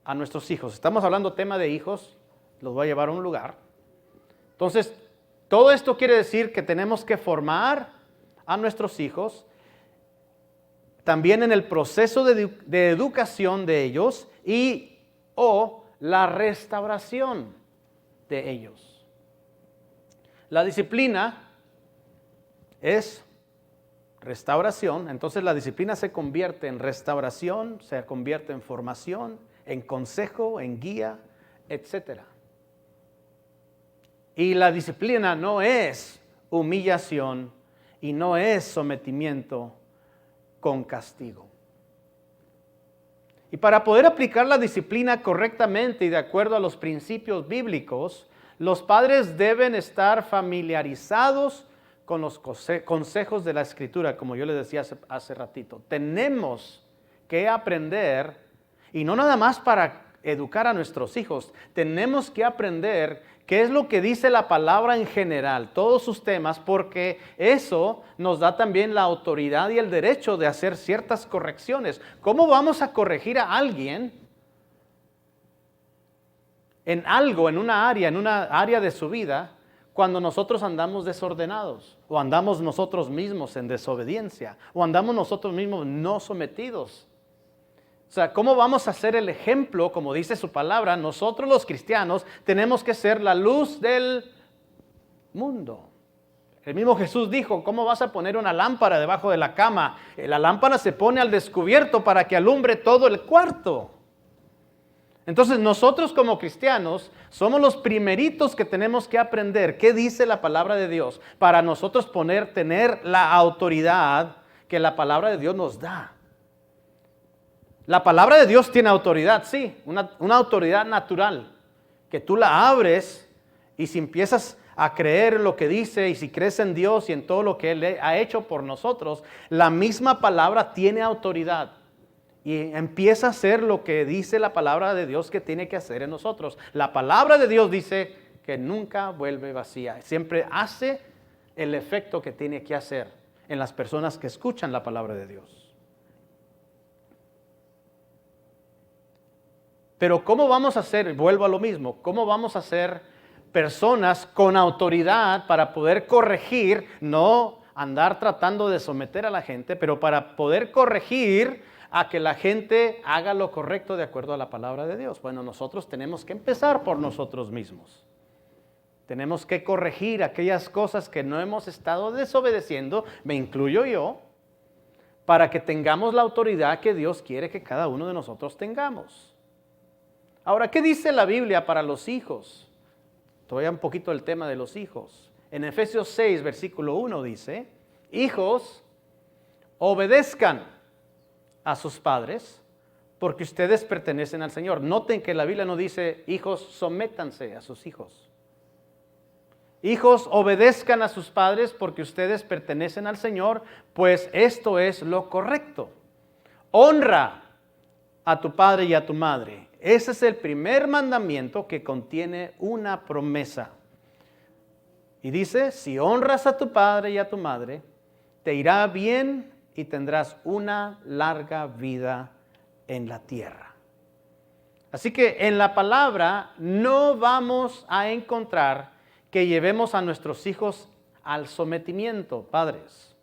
Speaker 7: a nuestros hijos. Estamos hablando tema de hijos, los voy a llevar a un lugar. Entonces, todo esto quiere decir que tenemos que formar a nuestros hijos, también en el proceso de educación de ellos o la restauración de ellos. La disciplina es restauración, entonces la disciplina se convierte en restauración, se convierte en formación, en consejo, en guía, etc. Y la disciplina no es humillación y no es sometimiento con castigo. Y para poder aplicar la disciplina correctamente y de acuerdo a los principios bíblicos, los padres deben estar familiarizados con los consejos de la Escritura, como yo les decía hace ratito. Tenemos que aprender, y no nada más para educar a nuestros hijos, tenemos que aprender qué es lo que dice la palabra en general, todos sus temas, porque eso nos da también la autoridad y el derecho de hacer ciertas correcciones. ¿Cómo vamos a corregir a alguien en algo, en una área de su vida, cuando nosotros andamos desordenados, o andamos nosotros mismos en desobediencia, o andamos nosotros mismos no sometidos? O sea, ¿cómo vamos a ser el ejemplo? Como dice su palabra, nosotros los cristianos tenemos que ser la luz del mundo. El mismo Jesús dijo, ¿cómo vas a poner una lámpara debajo de la cama? La lámpara se pone al descubierto para que alumbre todo el cuarto. Entonces nosotros como cristianos somos los primeritos que tenemos que aprender qué dice la palabra de Dios para nosotros tener la autoridad que la palabra de Dios nos da. La palabra de Dios tiene autoridad, sí, una autoridad natural, que tú la abres y si empiezas a creer en lo que dice y si crees en Dios y en todo lo que Él ha hecho por nosotros, la misma palabra tiene autoridad y empieza a hacer lo que dice la palabra de Dios que tiene que hacer en nosotros. La palabra de Dios dice que nunca vuelve vacía, siempre hace el efecto que tiene que hacer en las personas que escuchan la palabra de Dios. Pero ¿cómo vamos a ser? Vuelvo a lo mismo. ¿Cómo vamos a ser personas con autoridad para poder corregir, no andar tratando de someter a la gente, pero para poder corregir a que la gente haga lo correcto de acuerdo a la palabra de Dios? Bueno, nosotros tenemos que empezar por nosotros mismos. Tenemos que corregir aquellas cosas que no hemos estado desobedeciendo, me incluyo yo, para que tengamos la autoridad que Dios quiere que cada uno de nosotros tengamos. Ahora, ¿qué dice la Biblia para los hijos? Todavía un poquito el tema de los hijos. En Efesios 6, versículo 1 dice, hijos, obedezcan a sus padres, porque ustedes pertenecen al Señor. Noten que la Biblia no dice, hijos, sométanse a sus hijos. Hijos, obedezcan a sus padres, porque ustedes pertenecen al Señor, pues esto es lo correcto. Honra a tu padre y a tu madre. Ese es el primer mandamiento que contiene una promesa. Y dice, si honras a tu padre y a tu madre, te irá bien y tendrás una larga vida en la tierra. Así que en la palabra no vamos a encontrar que llevemos a nuestros hijos al sometimiento, padres,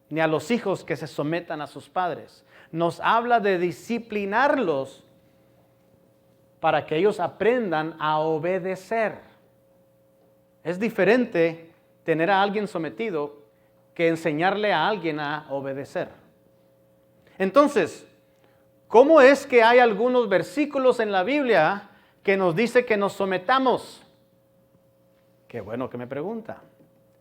Speaker 7: ni a los hijos que se sometan a sus padres. Nos habla de disciplinarlos para que ellos aprendan a obedecer. Es diferente tener a alguien sometido que enseñarle a alguien a obedecer. Entonces, ¿cómo es que hay algunos versículos en la Biblia que nos dice que nos sometamos? Qué bueno que me pregunta.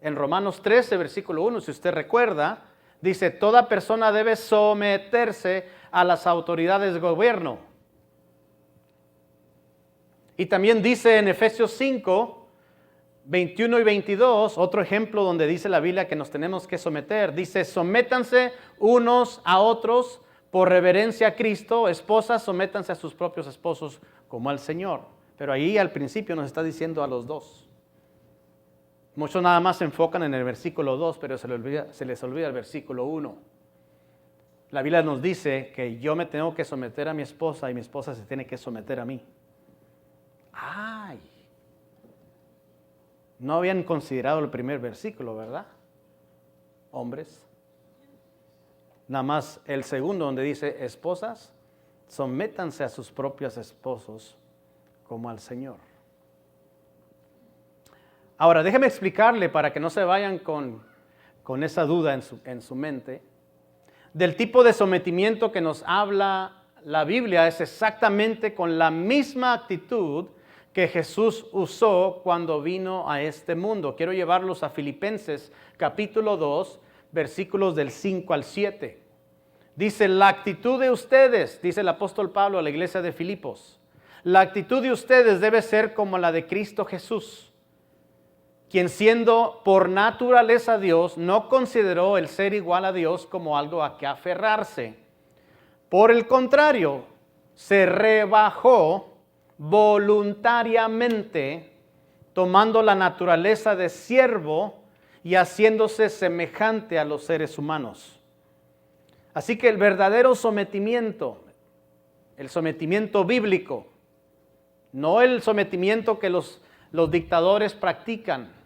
Speaker 7: En Romanos 13, versículo 1, si usted recuerda, dice, toda persona debe someterse a las autoridades de gobierno. Y también dice en Efesios 5, 21 y 22, otro ejemplo donde dice la Biblia que nos tenemos que someter. Dice, sométanse unos a otros por reverencia a Cristo. Esposas, sométanse a sus propios esposos como al Señor. Pero ahí al principio nos está diciendo a los dos. Muchos nada más se enfocan en el versículo 2, pero se les olvida el versículo 1. La Biblia nos dice que yo me tengo que someter a mi esposa y mi esposa se tiene que someter a mí. ¡Ay! No habían considerado el primer versículo, ¿verdad? Hombres. Nada más el segundo donde dice, esposas, sométanse a sus propios esposos como al Señor. Ahora, déjeme explicarle para que no se vayan con esa duda en su mente. Del tipo de sometimiento que nos habla la Biblia es exactamente con la misma actitud que Jesús usó cuando vino a este mundo. Quiero llevarlos a Filipenses capítulo 2, versículos del 5 al 7. Dice, la actitud de ustedes, dice el apóstol Pablo a la iglesia de Filipos, la actitud de ustedes debe ser como la de Cristo Jesús, quien siendo por naturaleza Dios, no consideró el ser igual a Dios como algo a que aferrarse. Por el contrario, se rebajó voluntariamente, tomando la naturaleza de siervo y haciéndose semejante a los seres humanos. Así que el verdadero sometimiento, el sometimiento bíblico, no el sometimiento que los dictadores practican,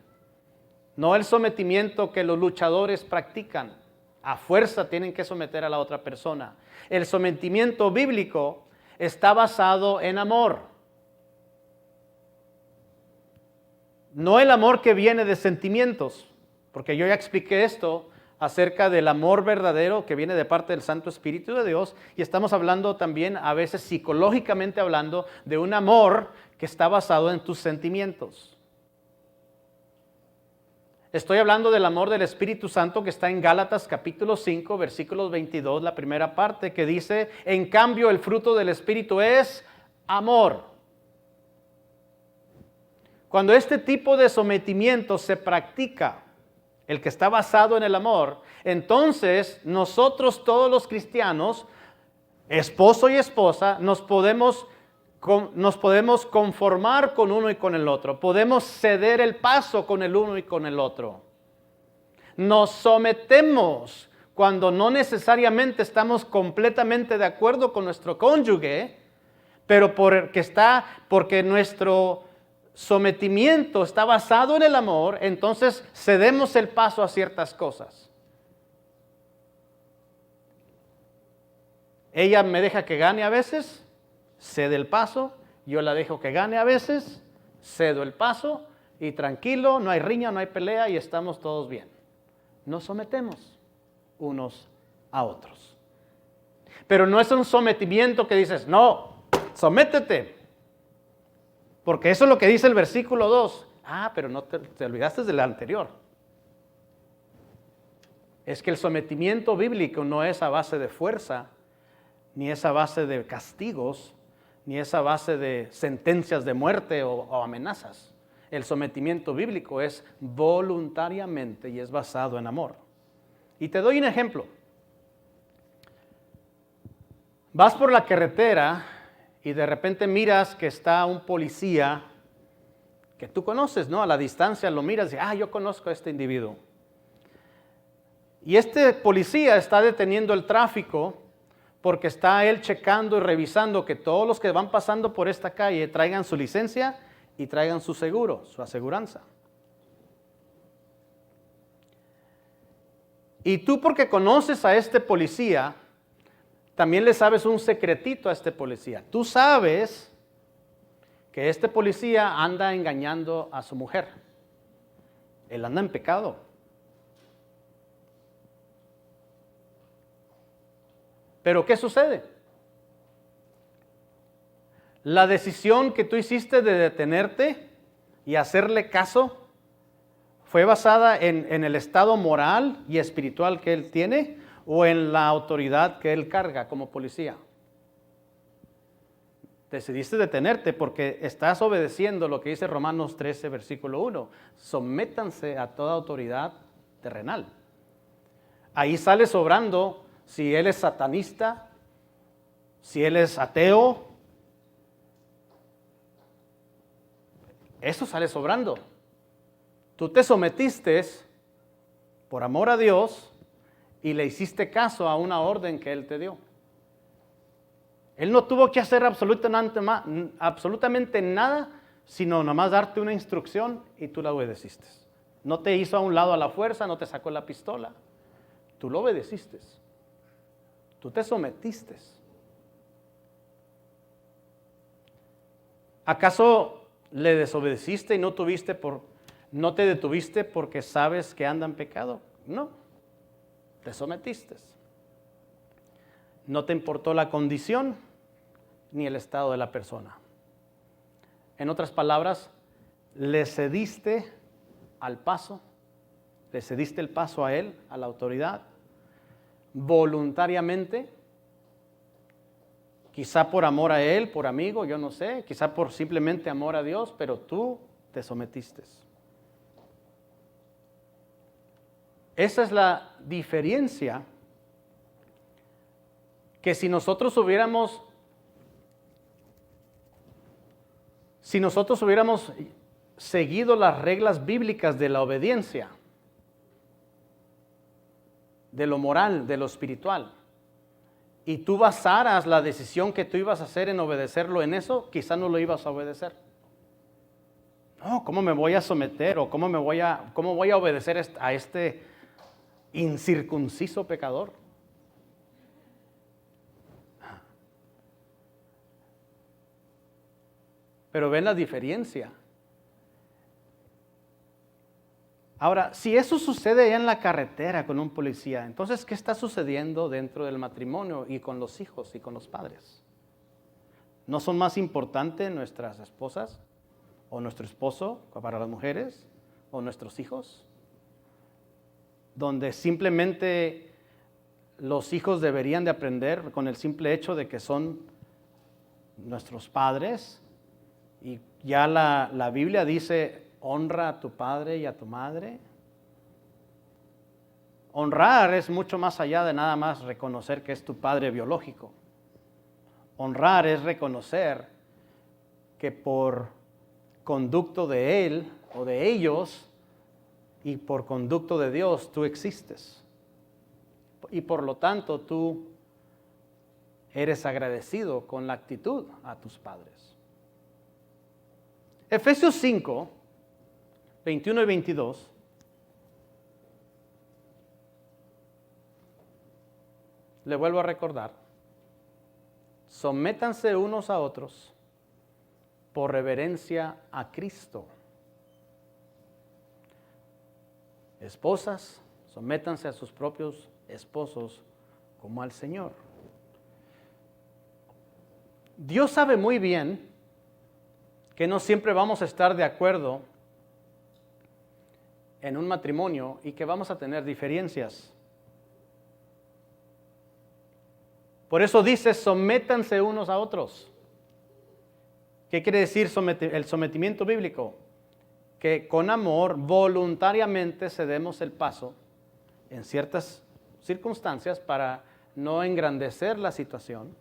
Speaker 7: no el sometimiento que los luchadores practican. A fuerza tienen que someter a la otra persona. El sometimiento bíblico está basado en amor. No el amor que viene de sentimientos, porque yo ya expliqué esto acerca del amor verdadero que viene de parte del Santo Espíritu de Dios, y estamos hablando también, a veces psicológicamente hablando, de un amor que está basado en tus sentimientos. Estoy hablando del amor del Espíritu Santo que está en Gálatas capítulo 5, versículos 22, la primera parte, que dice, en cambio el fruto del Espíritu es amor. Cuando este tipo de sometimiento se practica, el que está basado en el amor, entonces nosotros todos los cristianos, esposo y esposa, nos podemos conformar con uno y con el otro. Podemos ceder el paso con el uno y con el otro. Nos sometemos cuando no necesariamente estamos completamente de acuerdo con nuestro cónyuge, pero porque nuestro sometimiento está basado en el amor, entonces cedemos el paso a ciertas cosas. Ella me deja que gane a veces, cede el paso, yo la dejo que gane a veces, cedo el paso y tranquilo, no hay riña, no hay pelea y estamos todos bien. Nos sometemos unos a otros. Pero no es un sometimiento que dices, no, sométete. Porque eso es lo que dice el versículo 2. Pero no te olvidaste del anterior. Es que el sometimiento bíblico no es a base de fuerza, ni es a base de castigos, ni es a base de sentencias de muerte o amenazas. El sometimiento bíblico es voluntariamente y es basado en amor. Y te doy un ejemplo. Vas por la carretera y de repente miras que está un policía que tú conoces, ¿no? A la distancia lo miras y yo conozco a este individuo. Y este policía está deteniendo el tráfico porque está él checando y revisando que todos los que van pasando por esta calle traigan su licencia y traigan su seguro, su aseguranza. Y tú, porque conoces a este policía, también le sabes un secretito a este policía. Tú sabes que este policía anda engañando a su mujer. Él anda en pecado. Pero ¿qué sucede? La decisión que tú hiciste de detenerte y hacerle caso fue basada en el estado moral y espiritual que él tiene o en la autoridad que él carga como policía. Decidiste detenerte porque estás obedeciendo lo que dice Romanos 13, versículo 1. Sométanse a toda autoridad terrenal. Ahí sale sobrando si él es satanista, si él es ateo. Eso sale sobrando. Tú te sometiste por amor a Dios y le hiciste caso a una orden que Él te dio. Él no tuvo que hacer absolutamente nada, sino nomás darte una instrucción y tú la obedeciste. No te hizo a un lado a la fuerza, no te sacó la pistola. Tú lo obedeciste. Tú te sometiste. ¿Acaso le desobedeciste y no te detuviste porque sabes que anda en pecado? No, te sometiste. No te importó la condición ni el estado de la persona. En otras palabras, le cediste al paso, le cediste el paso a él, a la autoridad, voluntariamente, quizá por amor a él, por amigo, yo no sé, quizá por simplemente amor a Dios, pero tú te sometiste. esa es la diferencia que si nosotros hubiéramos seguido las reglas bíblicas de la obediencia, de lo moral, de lo espiritual, y tú basaras la decisión que tú ibas a hacer en obedecerlo en eso, quizá no lo ibas a obedecer. No, ¿cómo me voy a someter o cómo voy a obedecer a este incircunciso pecador? Pero ven la diferencia. Ahora, si eso sucede allá en la carretera con un policía, entonces, ¿qué está sucediendo dentro del matrimonio y con los hijos y con los padres? ¿No son más importantes nuestras esposas o nuestro esposo para las mujeres o nuestros hijos? Donde simplemente los hijos deberían de aprender con el simple hecho de que son nuestros padres. Y ya la Biblia dice, honra a tu padre y a tu madre. Honrar es mucho más allá de nada más reconocer que es tu padre biológico. Honrar es reconocer que por conducto de él o de ellos y por conducto de Dios tú existes. Y por lo tanto tú eres agradecido con la actitud a tus padres. Efesios 5, 21 y 22. Le vuelvo a recordar. Sométanse unos a otros por reverencia a Cristo. Esposas, sométanse a sus propios esposos como al Señor. Dios sabe muy bien que no siempre vamos a estar de acuerdo en un matrimonio y que vamos a tener diferencias. Por eso dice, sométanse unos a otros. ¿Qué quiere decir el sometimiento bíblico? Que con amor, voluntariamente cedemos el paso en ciertas circunstancias para no engrandecer la situación.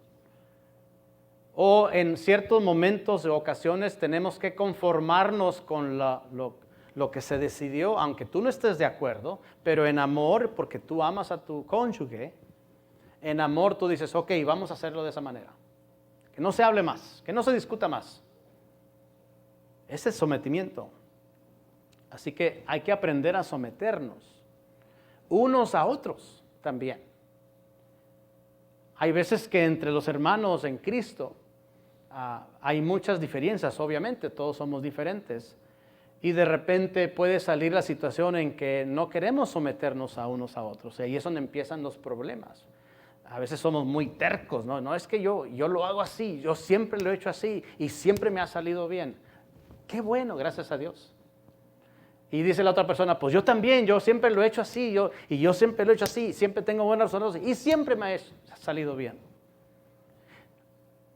Speaker 7: O en ciertos momentos o ocasiones tenemos que conformarnos con lo que se decidió, aunque tú no estés de acuerdo, pero en amor, porque tú amas a tu cónyuge, en amor tú dices, ok, vamos a hacerlo de esa manera. Que no se hable más, que no se discuta más. Ese es sometimiento. Así que hay que aprender a someternos unos a otros también. Hay veces que entre los hermanos en Cristo hay muchas diferencias, obviamente, todos somos diferentes. Y de repente puede salir la situación en que no queremos someternos a unos a otros. Y ahí es donde empiezan los problemas. A veces somos muy tercos, ¿no? No es que yo lo hago así, yo siempre lo he hecho así y siempre me ha salido bien. Qué bueno, gracias a Dios. Y dice la otra persona, pues yo también, yo siempre lo he hecho así, yo siempre lo he hecho así, siempre tengo buenas resultados y siempre me ha salido bien.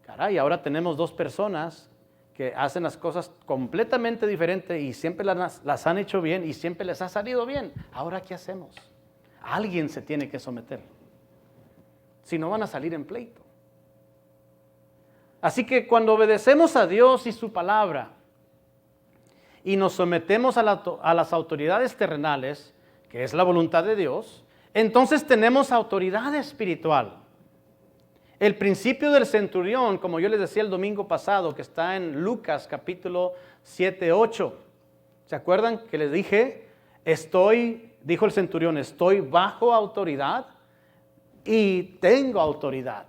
Speaker 7: Caray, ahora tenemos dos personas que hacen las cosas completamente diferentes y siempre las han hecho bien y siempre les ha salido bien. Ahora, ¿qué hacemos? Alguien se tiene que someter. Si no, van a salir en pleito. Así que cuando obedecemos a Dios y su palabra y nos sometemos a las autoridades terrenales, que es la voluntad de Dios, entonces tenemos autoridad espiritual. El principio del centurión, como yo les decía el domingo pasado, que está en Lucas capítulo 7, 8. ¿Se acuerdan que les dije? Dijo el centurión, estoy bajo autoridad y tengo autoridad.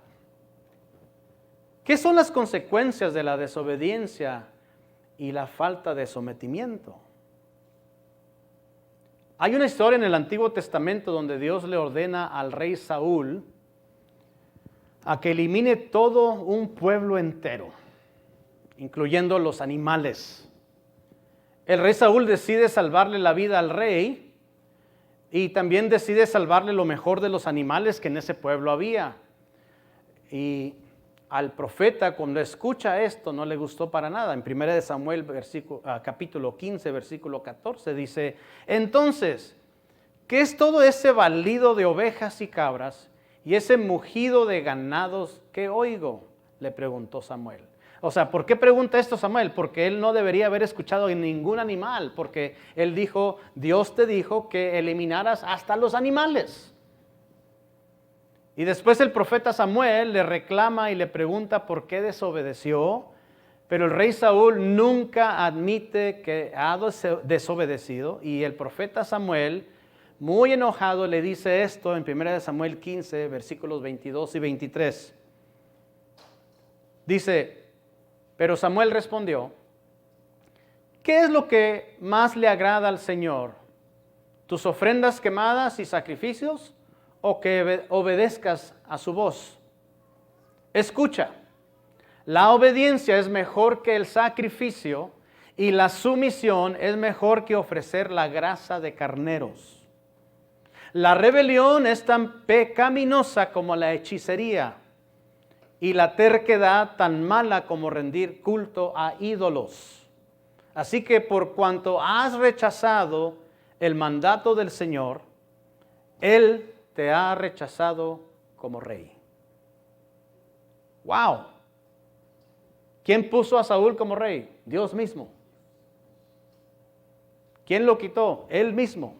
Speaker 7: ¿Qué son las consecuencias de la desobediencia y la falta de sometimiento? Hay una historia en el Antiguo Testamento donde Dios le ordena al rey Saúl a que elimine todo un pueblo entero, incluyendo los animales. El rey Saúl decide salvarle la vida al rey y también decide salvarle lo mejor de los animales que en ese pueblo había. Y al profeta, cuando escucha esto, no le gustó para nada. En 1 Samuel capítulo 15, versículo 14 dice, entonces, ¿qué es todo ese balido de ovejas y cabras y ese mugido de ganados que oigo? Le preguntó Samuel. O sea, ¿por qué pregunta esto Samuel? Porque él no debería haber escuchado en ningún animal, porque él dijo, Dios te dijo que eliminaras hasta los animales. Y después el profeta Samuel le reclama y le pregunta por qué desobedeció, pero el rey Saúl nunca admite que ha desobedecido, y el profeta Samuel, muy enojado, le dice esto en 1 Samuel 15, versículos 22 y 23. Dice, pero Samuel respondió, ¿qué es lo que más le agrada al Señor? ¿Tus ofrendas quemadas y sacrificios o que obedezcas a su voz? Escucha, la obediencia es mejor que el sacrificio y la sumisión es mejor que ofrecer la grasa de carneros. La rebelión es tan pecaminosa como la hechicería y la terquedad tan mala como rendir culto a ídolos. Así que por cuanto has rechazado el mandato del Señor, Él te ha rechazado como rey. ¡Wow! ¿Quién puso a Saúl como rey? Dios mismo. ¿Quién lo quitó? Él mismo.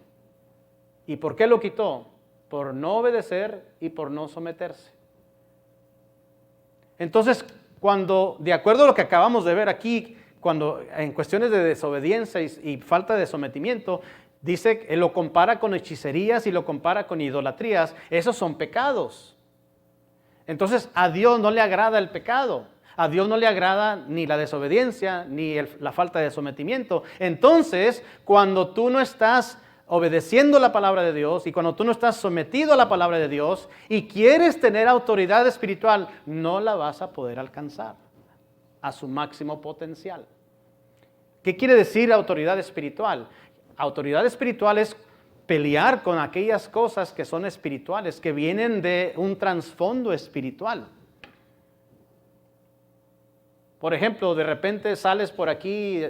Speaker 7: ¿Y por qué lo quitó? Por no obedecer y por no someterse. Entonces, cuando, de acuerdo a lo que acabamos de ver aquí, cuando en cuestiones de desobediencia y falta de sometimiento, dice, él lo compara con hechicerías y lo compara con idolatrías. Esos son pecados. Entonces, a Dios no le agrada el pecado. A Dios no le agrada ni la desobediencia, ni la falta de sometimiento. Entonces, cuando tú no estás obedeciendo la palabra de Dios y cuando tú no estás sometido a la palabra de Dios y quieres tener autoridad espiritual, no la vas a poder alcanzar a su máximo potencial. ¿Qué quiere decir autoridad espiritual? Autoridad espiritual es pelear con aquellas cosas que son espirituales, que vienen de un trasfondo espiritual. Por ejemplo, de repente sales por aquí,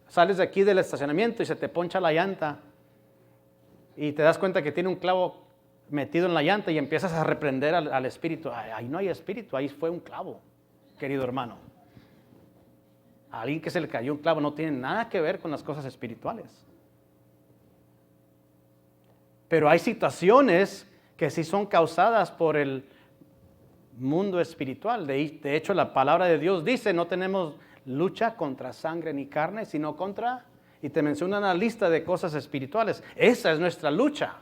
Speaker 7: sales de aquí del estacionamiento y se te poncha la llanta y te das cuenta que tiene un clavo metido en la llanta y empiezas a reprender al espíritu. Ahí no hay espíritu, ahí fue un clavo, querido hermano. A alguien que se le cayó un clavo no tiene nada que ver con las cosas espirituales. Pero hay situaciones que sí son causadas por el mundo espiritual. De hecho, la palabra de Dios dice, no tenemos lucha contra sangre ni carne, sino contra, y te menciona una lista de cosas espirituales. Esa es nuestra lucha.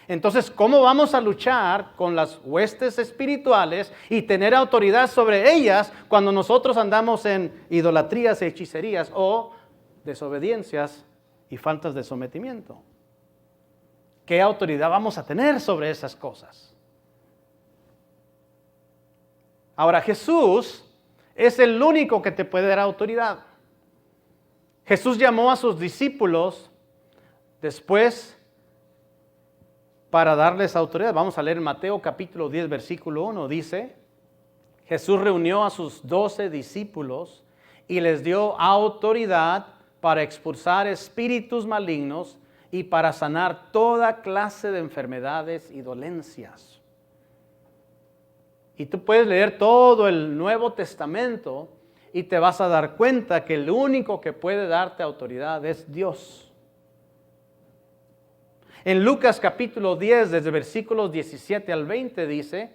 Speaker 7: Entonces, ¿cómo vamos a luchar con las huestes espirituales y tener autoridad sobre ellas cuando nosotros andamos en idolatrías, hechicerías o desobediencias y faltas de sometimiento? ¿Qué autoridad vamos a tener sobre esas cosas? Ahora, Jesús es el único que te puede dar autoridad. Jesús llamó a sus discípulos después para darles autoridad. Vamos a leer Mateo capítulo 10, versículo 1. Dice, Jesús reunió a sus 12 discípulos y les dio autoridad para expulsar espíritus malignos y para sanar toda clase de enfermedades y dolencias. Y tú puedes leer todo el Nuevo Testamento y te vas a dar cuenta que el único que puede darte autoridad es Dios. En Lucas capítulo 10, desde versículos 17 al 20 dice,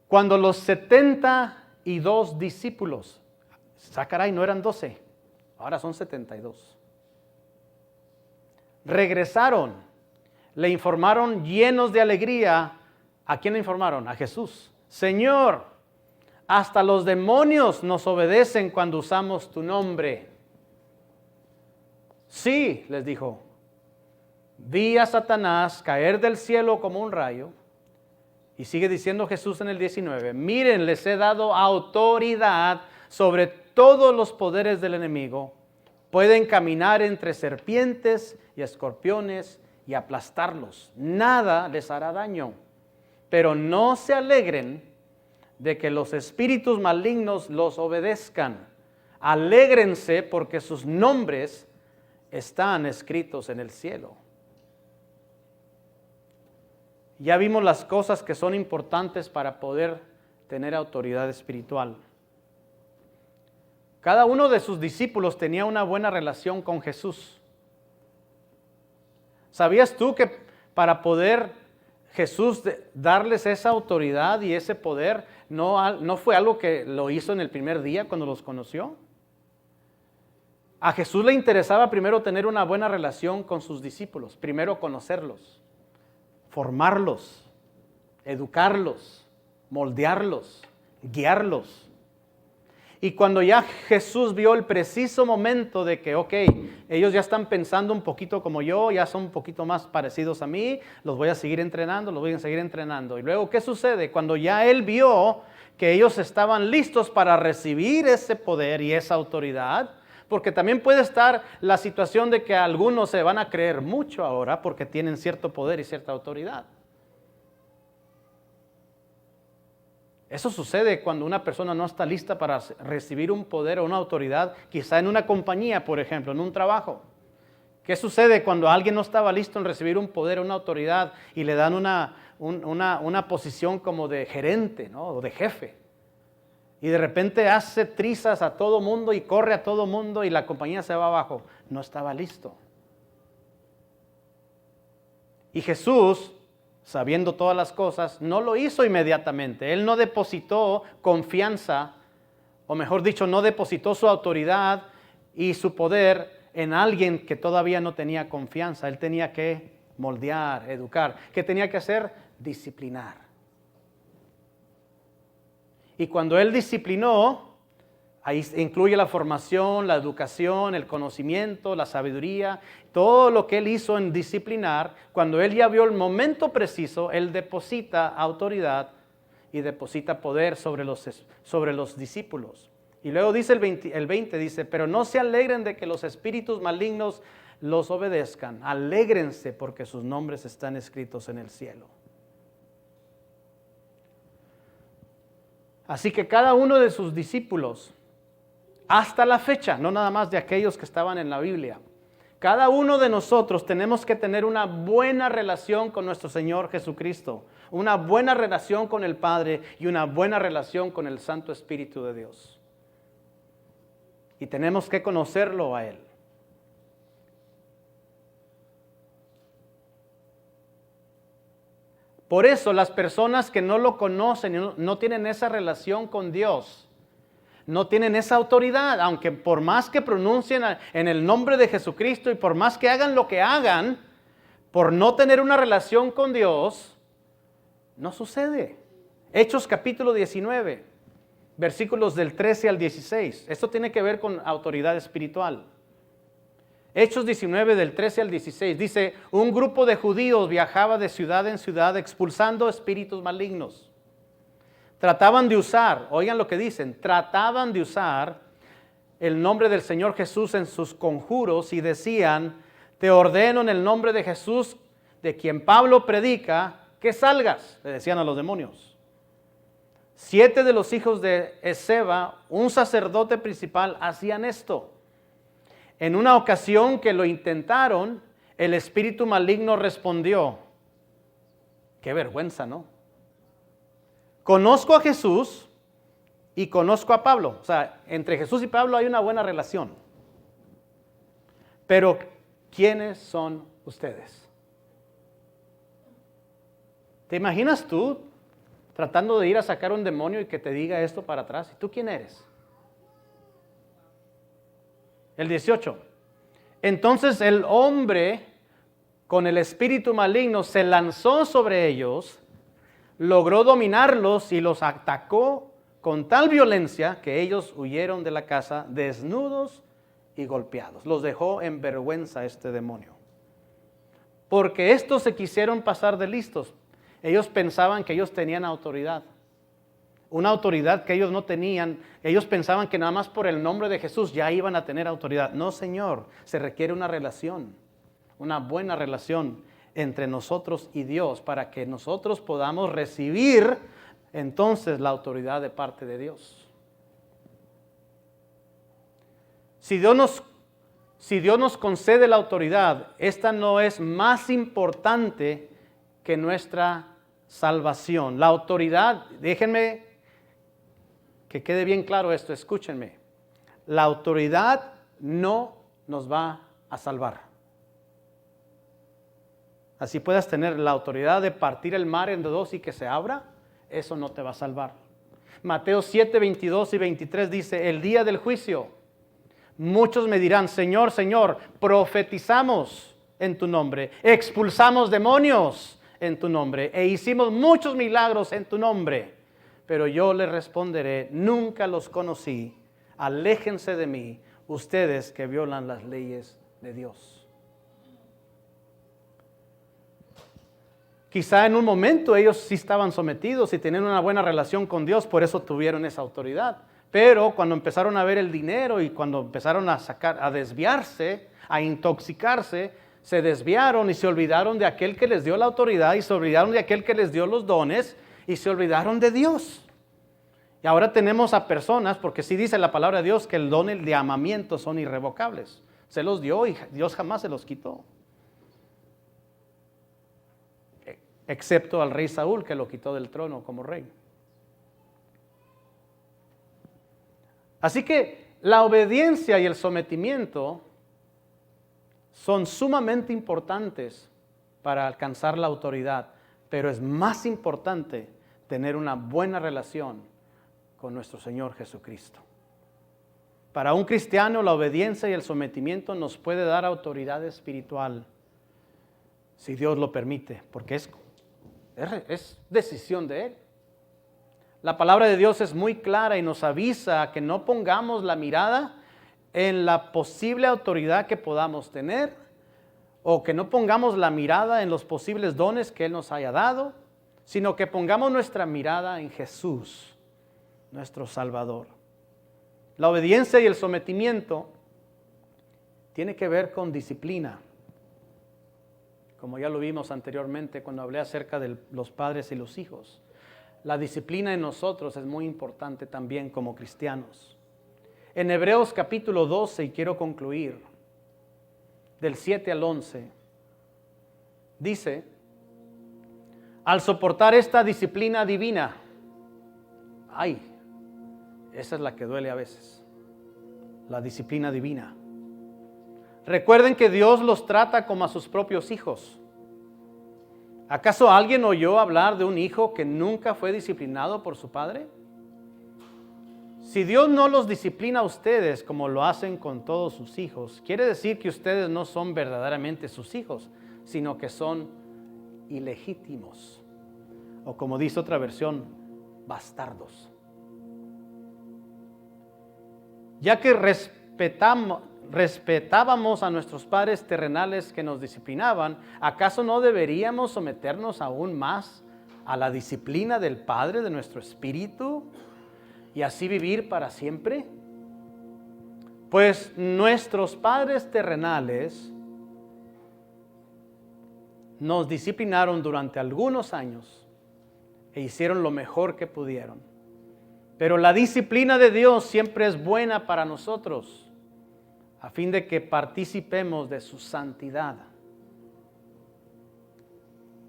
Speaker 7: cuando los 72 discípulos, caray, no eran 12, ahora son 72. Regresaron, le informaron llenos de alegría. ¿A quién le informaron? A Jesús. Señor, hasta los demonios nos obedecen cuando usamos tu nombre. Sí, les dijo, vi a Satanás caer del cielo como un rayo. Y sigue diciendo Jesús en el 19, miren, les he dado autoridad sobre todos los poderes del enemigo. Pueden caminar entre serpientes y escorpiones y aplastarlos. Nada les hará daño. Pero no se alegren de que los espíritus malignos los obedezcan. Alégrense porque sus nombres están escritos en el cielo. Ya vimos las cosas que son importantes para poder tener autoridad espiritual. Cada uno de sus discípulos tenía una buena relación con Jesús. ¿Sabías tú que para poder Jesús darles esa autoridad y ese poder, no fue algo que lo hizo en el primer día cuando los conoció? A Jesús le interesaba primero tener una buena relación con sus discípulos, primero conocerlos, formarlos, educarlos, moldearlos, guiarlos. Y cuando ya Jesús vio el preciso momento de que, ok, ellos ya están pensando un poquito como yo, ya son un poquito más parecidos a mí, los voy a seguir entrenando, los voy a seguir entrenando. Y luego, ¿qué sucede? Cuando ya Él vio que ellos estaban listos para recibir ese poder y esa autoridad, porque también puede estar la situación de que algunos se van a creer mucho ahora porque tienen cierto poder y cierta autoridad. Eso sucede cuando una persona no está lista para recibir un poder o una autoridad, quizá en una compañía, por ejemplo, en un trabajo. ¿Qué sucede cuando alguien no estaba listo en recibir un poder o una autoridad y le dan una posición como de gerente, ¿no? O de jefe? Y de repente hace trizas a todo mundo y corre a todo mundo y la compañía se va abajo. No estaba listo. Y Jesús, sabiendo todas las cosas, no lo hizo inmediatamente. Él no depositó confianza, o mejor dicho, no depositó su autoridad y su poder en alguien que todavía no tenía confianza. Él tenía que moldear, educar. ¿Qué tenía que hacer? Disciplinar. Y cuando Él disciplinó, ahí incluye la formación, la educación, el conocimiento, la sabiduría, todo lo que Él hizo en disciplinar. Cuando Él ya vio el momento preciso, Él deposita autoridad y deposita poder sobre los discípulos. Y luego dice el 20, dice, pero no se alegren de que los espíritus malignos los obedezcan. Alégrense porque sus nombres están escritos en el cielo. Así que cada uno de sus discípulos, hasta la fecha, no nada más de aquellos que estaban en la Biblia, cada uno de nosotros tenemos que tener una buena relación con nuestro Señor Jesucristo, una buena relación con el Padre y una buena relación con el Santo Espíritu de Dios. Y tenemos que conocerlo a Él. Por eso las personas que no lo conocen y no tienen esa relación con Dios, no tienen esa autoridad, aunque por más que pronuncien en el nombre de Jesucristo y por más que hagan lo que hagan, por no tener una relación con Dios, no sucede. Hechos capítulo 19, versículos del 13 al 16. Esto tiene que ver con autoridad espiritual. Hechos 19 del 13 al 16 dice, un grupo de judíos viajaba de ciudad en ciudad expulsando espíritus malignos. Trataban de usar, oigan lo que dicen, trataban de usar el nombre del Señor Jesús en sus conjuros y decían, te ordeno en el nombre de Jesús, de quien Pablo predica, que salgas, le decían a los demonios. 7 de los hijos de Esceva, un sacerdote principal, hacían esto. En una ocasión que lo intentaron, el espíritu maligno respondió, qué vergüenza, ¿no? Conozco a Jesús y conozco a Pablo. O sea, entre Jesús y Pablo hay una buena relación. Pero, ¿quiénes son ustedes? ¿Te imaginas tú tratando de ir a sacar un demonio y que te diga esto para atrás? ¿Y tú quién eres? El 18. Entonces el hombre con el espíritu maligno se lanzó sobre ellos, logró dominarlos y los atacó con tal violencia que ellos huyeron de la casa desnudos y golpeados. Los dejó en vergüenza este demonio. Porque estos se quisieron pasar de listos. Ellos pensaban que ellos tenían autoridad. Una autoridad que ellos no tenían. Ellos pensaban que nada más por el nombre de Jesús ya iban a tener autoridad. No, Señor, se requiere una relación, una buena relación entre nosotros y Dios para que nosotros podamos recibir entonces la autoridad de parte de Dios. Si Dios nos concede la autoridad, esta no es más importante que nuestra salvación. La autoridad, déjenme que quede bien claro esto, escúchenme. La autoridad no nos va a salvar. Así puedas tener la autoridad de partir el mar en dos y que se abra, eso no te va a salvar. Mateo 7, 22 y 23 dice, el día del juicio, muchos me dirán, Señor, Señor, profetizamos en tu nombre, expulsamos demonios en tu nombre e hicimos muchos milagros en tu nombre. Pero yo les responderé, nunca los conocí, aléjense de mí, ustedes que violan las leyes de Dios. Quizá en un momento ellos sí estaban sometidos y tenían una buena relación con Dios, por eso tuvieron esa autoridad. Pero cuando empezaron a ver el dinero y cuando empezaron a desviarse, a intoxicarse, se desviaron y se olvidaron de aquel que les dio la autoridad y se olvidaron de aquel que les dio los dones y se olvidaron de Dios. Y ahora tenemos a personas, porque sí dice la palabra de Dios que el don y el llamamiento son irrevocables. Se los dio y Dios jamás se los quitó. Excepto al rey Saúl, que lo quitó del trono como rey. Así que la obediencia y el sometimiento son sumamente importantes para alcanzar la autoridad, pero es más importante tener una buena relación con nuestro Señor Jesucristo. Para un cristiano, la obediencia y el sometimiento nos puede dar autoridad espiritual, si Dios lo permite, porque es decisión de Él. La palabra de Dios es muy clara y nos avisa que no pongamos la mirada en la posible autoridad que podamos tener, o que no pongamos la mirada en los posibles dones que Él nos haya dado, sino que pongamos nuestra mirada en Jesús, nuestro Salvador. La obediencia y el sometimiento tiene que ver con disciplina, como ya lo vimos anteriormente cuando hablé acerca de los padres y los hijos. La disciplina en nosotros es muy importante también como cristianos. En Hebreos capítulo 12, y quiero concluir, del 7 al 11, dice, al soportar esta disciplina divina, ay, esa es la que duele a veces, la disciplina divina. Recuerden que Dios los trata como a sus propios hijos. ¿Acaso alguien oyó hablar de un hijo que nunca fue disciplinado por su padre? Si Dios no los disciplina a ustedes como lo hacen con todos sus hijos, quiere decir que ustedes no son verdaderamente sus hijos, sino que son ilegítimos. O como dice otra versión, bastardos. Ya que respetábamos a nuestros padres terrenales que nos disciplinaban, ¿acaso no deberíamos someternos aún más a la disciplina del Padre de nuestro espíritu y así vivir para siempre? Pues nuestros padres terrenales nos disciplinaron durante algunos años e hicieron lo mejor que pudieron. Pero la disciplina de Dios siempre es buena para nosotros, a fin de que participemos de su santidad.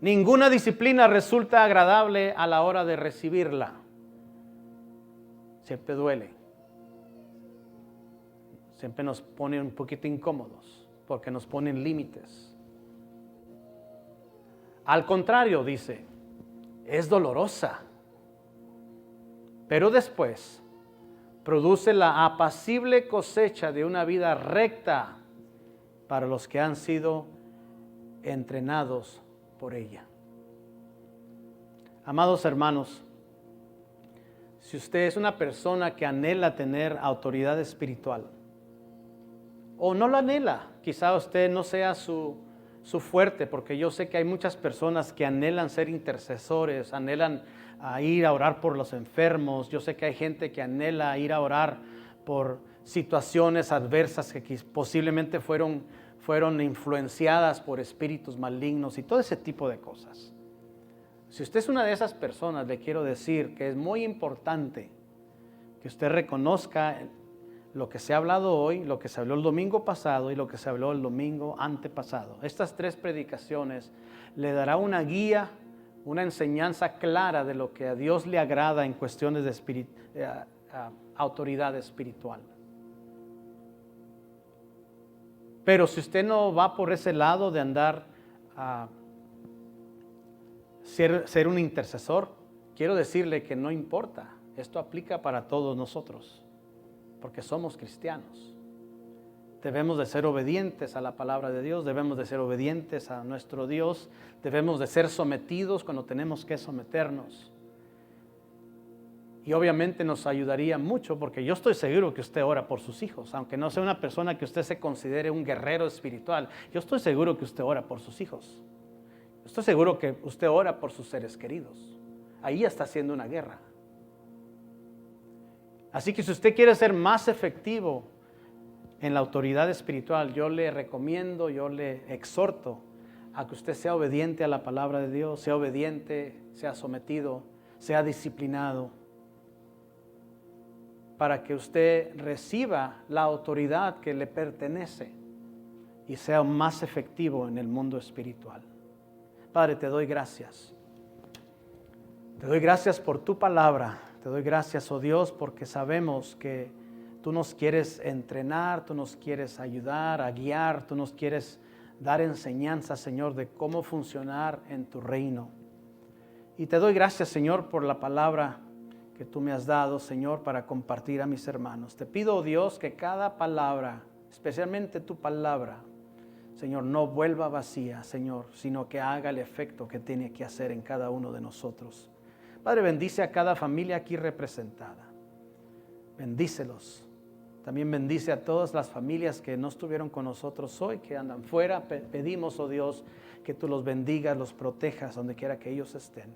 Speaker 7: Ninguna disciplina resulta agradable a la hora de recibirla. Siempre duele. Siempre nos pone un poquito incómodos, porque nos ponen límites. Al contrario, dice, es dolorosa, pero después produce la apacible cosecha de una vida recta para los que han sido entrenados por ella. Amados hermanos, si usted es una persona que anhela tener autoridad espiritual, o no la anhela, quizá usted no sea su fuerte, porque yo sé que hay muchas personas que anhelan ser intercesores, anhelan a ir a orar por los enfermos. Yo sé que hay gente que anhela ir a orar por situaciones adversas que posiblemente fueron influenciadas por espíritus malignos y todo ese tipo de cosas. Si usted es una de esas personas, le quiero decir que es muy importante que usted reconozca lo que se ha hablado hoy, lo que se habló el domingo pasado y lo que se habló el domingo antepasado. Estas 3 predicaciones le dará una guía, una enseñanza clara de lo que a Dios le agrada en cuestiones de autoridad espiritual. Pero si usted no va por ese lado de andar a ser un intercesor, quiero decirle que no importa. Esto aplica para todos nosotros, porque somos cristianos. Debemos de ser obedientes a la palabra de Dios, debemos de ser obedientes a nuestro Dios, debemos de ser sometidos cuando tenemos que someternos. Y obviamente nos ayudaría mucho, porque yo estoy seguro que usted ora por sus hijos, aunque no sea una persona que usted se considere un guerrero espiritual. Yo estoy seguro que usted ora por sus hijos. Estoy seguro que usted ora por sus seres queridos. Ahí está haciendo una guerra. Así que si usted quiere ser más efectivo en la autoridad espiritual, yo le recomiendo, yo le exhorto a que usted sea obediente a la palabra de Dios, sea obediente, sea sometido, sea disciplinado, para que usted reciba la autoridad que le pertenece y sea más efectivo en el mundo espiritual. Padre, te doy gracias. Te doy gracias por tu palabra. Te doy gracias, oh Dios, porque sabemos que tú nos quieres entrenar, tú nos quieres ayudar a guiar, tú nos quieres dar enseñanza, Señor, de cómo funcionar en tu reino. Y te doy gracias, Señor, por la palabra que tú me has dado, Señor, para compartir a mis hermanos. Te pido, oh Dios, que cada palabra, especialmente tu palabra, Señor, no vuelva vacía, Señor, sino que haga el efecto que tiene que hacer en cada uno de nosotros. Padre, bendice a cada familia aquí representada. Bendícelos. También bendice a todas las familias que no estuvieron con nosotros hoy, que andan fuera. Pedimos, oh Dios, que tú los bendigas, los protejas donde quiera que ellos estén.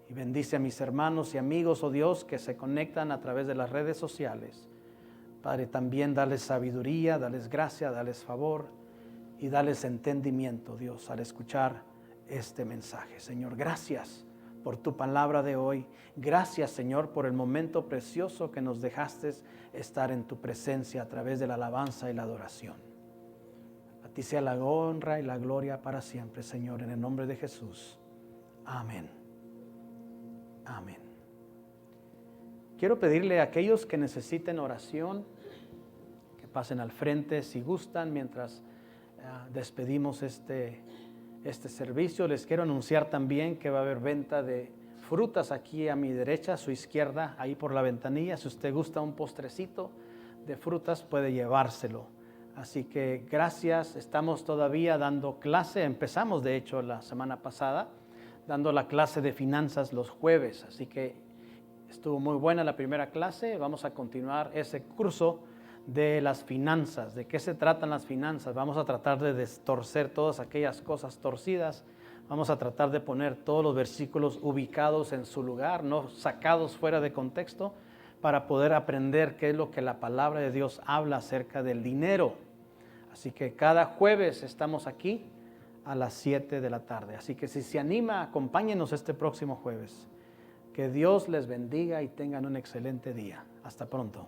Speaker 7: Y bendice a mis hermanos y amigos, oh Dios, que se conectan a través de las redes sociales. Padre, también dales sabiduría, dales gracia, dales favor y dales entendimiento, Dios, al escuchar este mensaje. Señor, gracias por tu palabra de hoy. Gracias, Señor, por el momento precioso que nos dejaste estar en tu presencia a través de la alabanza y la adoración. A ti sea la honra y la gloria para siempre, Señor, en el nombre de Jesús. Amén. Amén. Quiero pedirle a aquellos que necesiten oración, que pasen al frente si gustan, mientras despedimos este servicio. Les quiero anunciar también que va a haber venta de frutas aquí a mi derecha, a su izquierda, ahí por la ventanilla. Si usted gusta un postrecito de frutas, puede llevárselo. Así que gracias. Estamos todavía dando clase. Empezamos, de hecho, la semana pasada, dando la clase de finanzas los jueves. Así que estuvo muy buena la primera clase. Vamos a continuar ese curso de las finanzas. ¿De qué se tratan las finanzas? Vamos a tratar de destorcer todas aquellas cosas torcidas. Vamos a tratar de poner todos los versículos ubicados en su lugar, no sacados fuera de contexto, para poder aprender qué es lo que la palabra de Dios habla acerca del dinero. Así que cada jueves estamos aquí a las 7 de la tarde. Así que si se anima, acompáñenos este próximo jueves. Que Dios les bendiga y tengan un excelente día. Hasta pronto.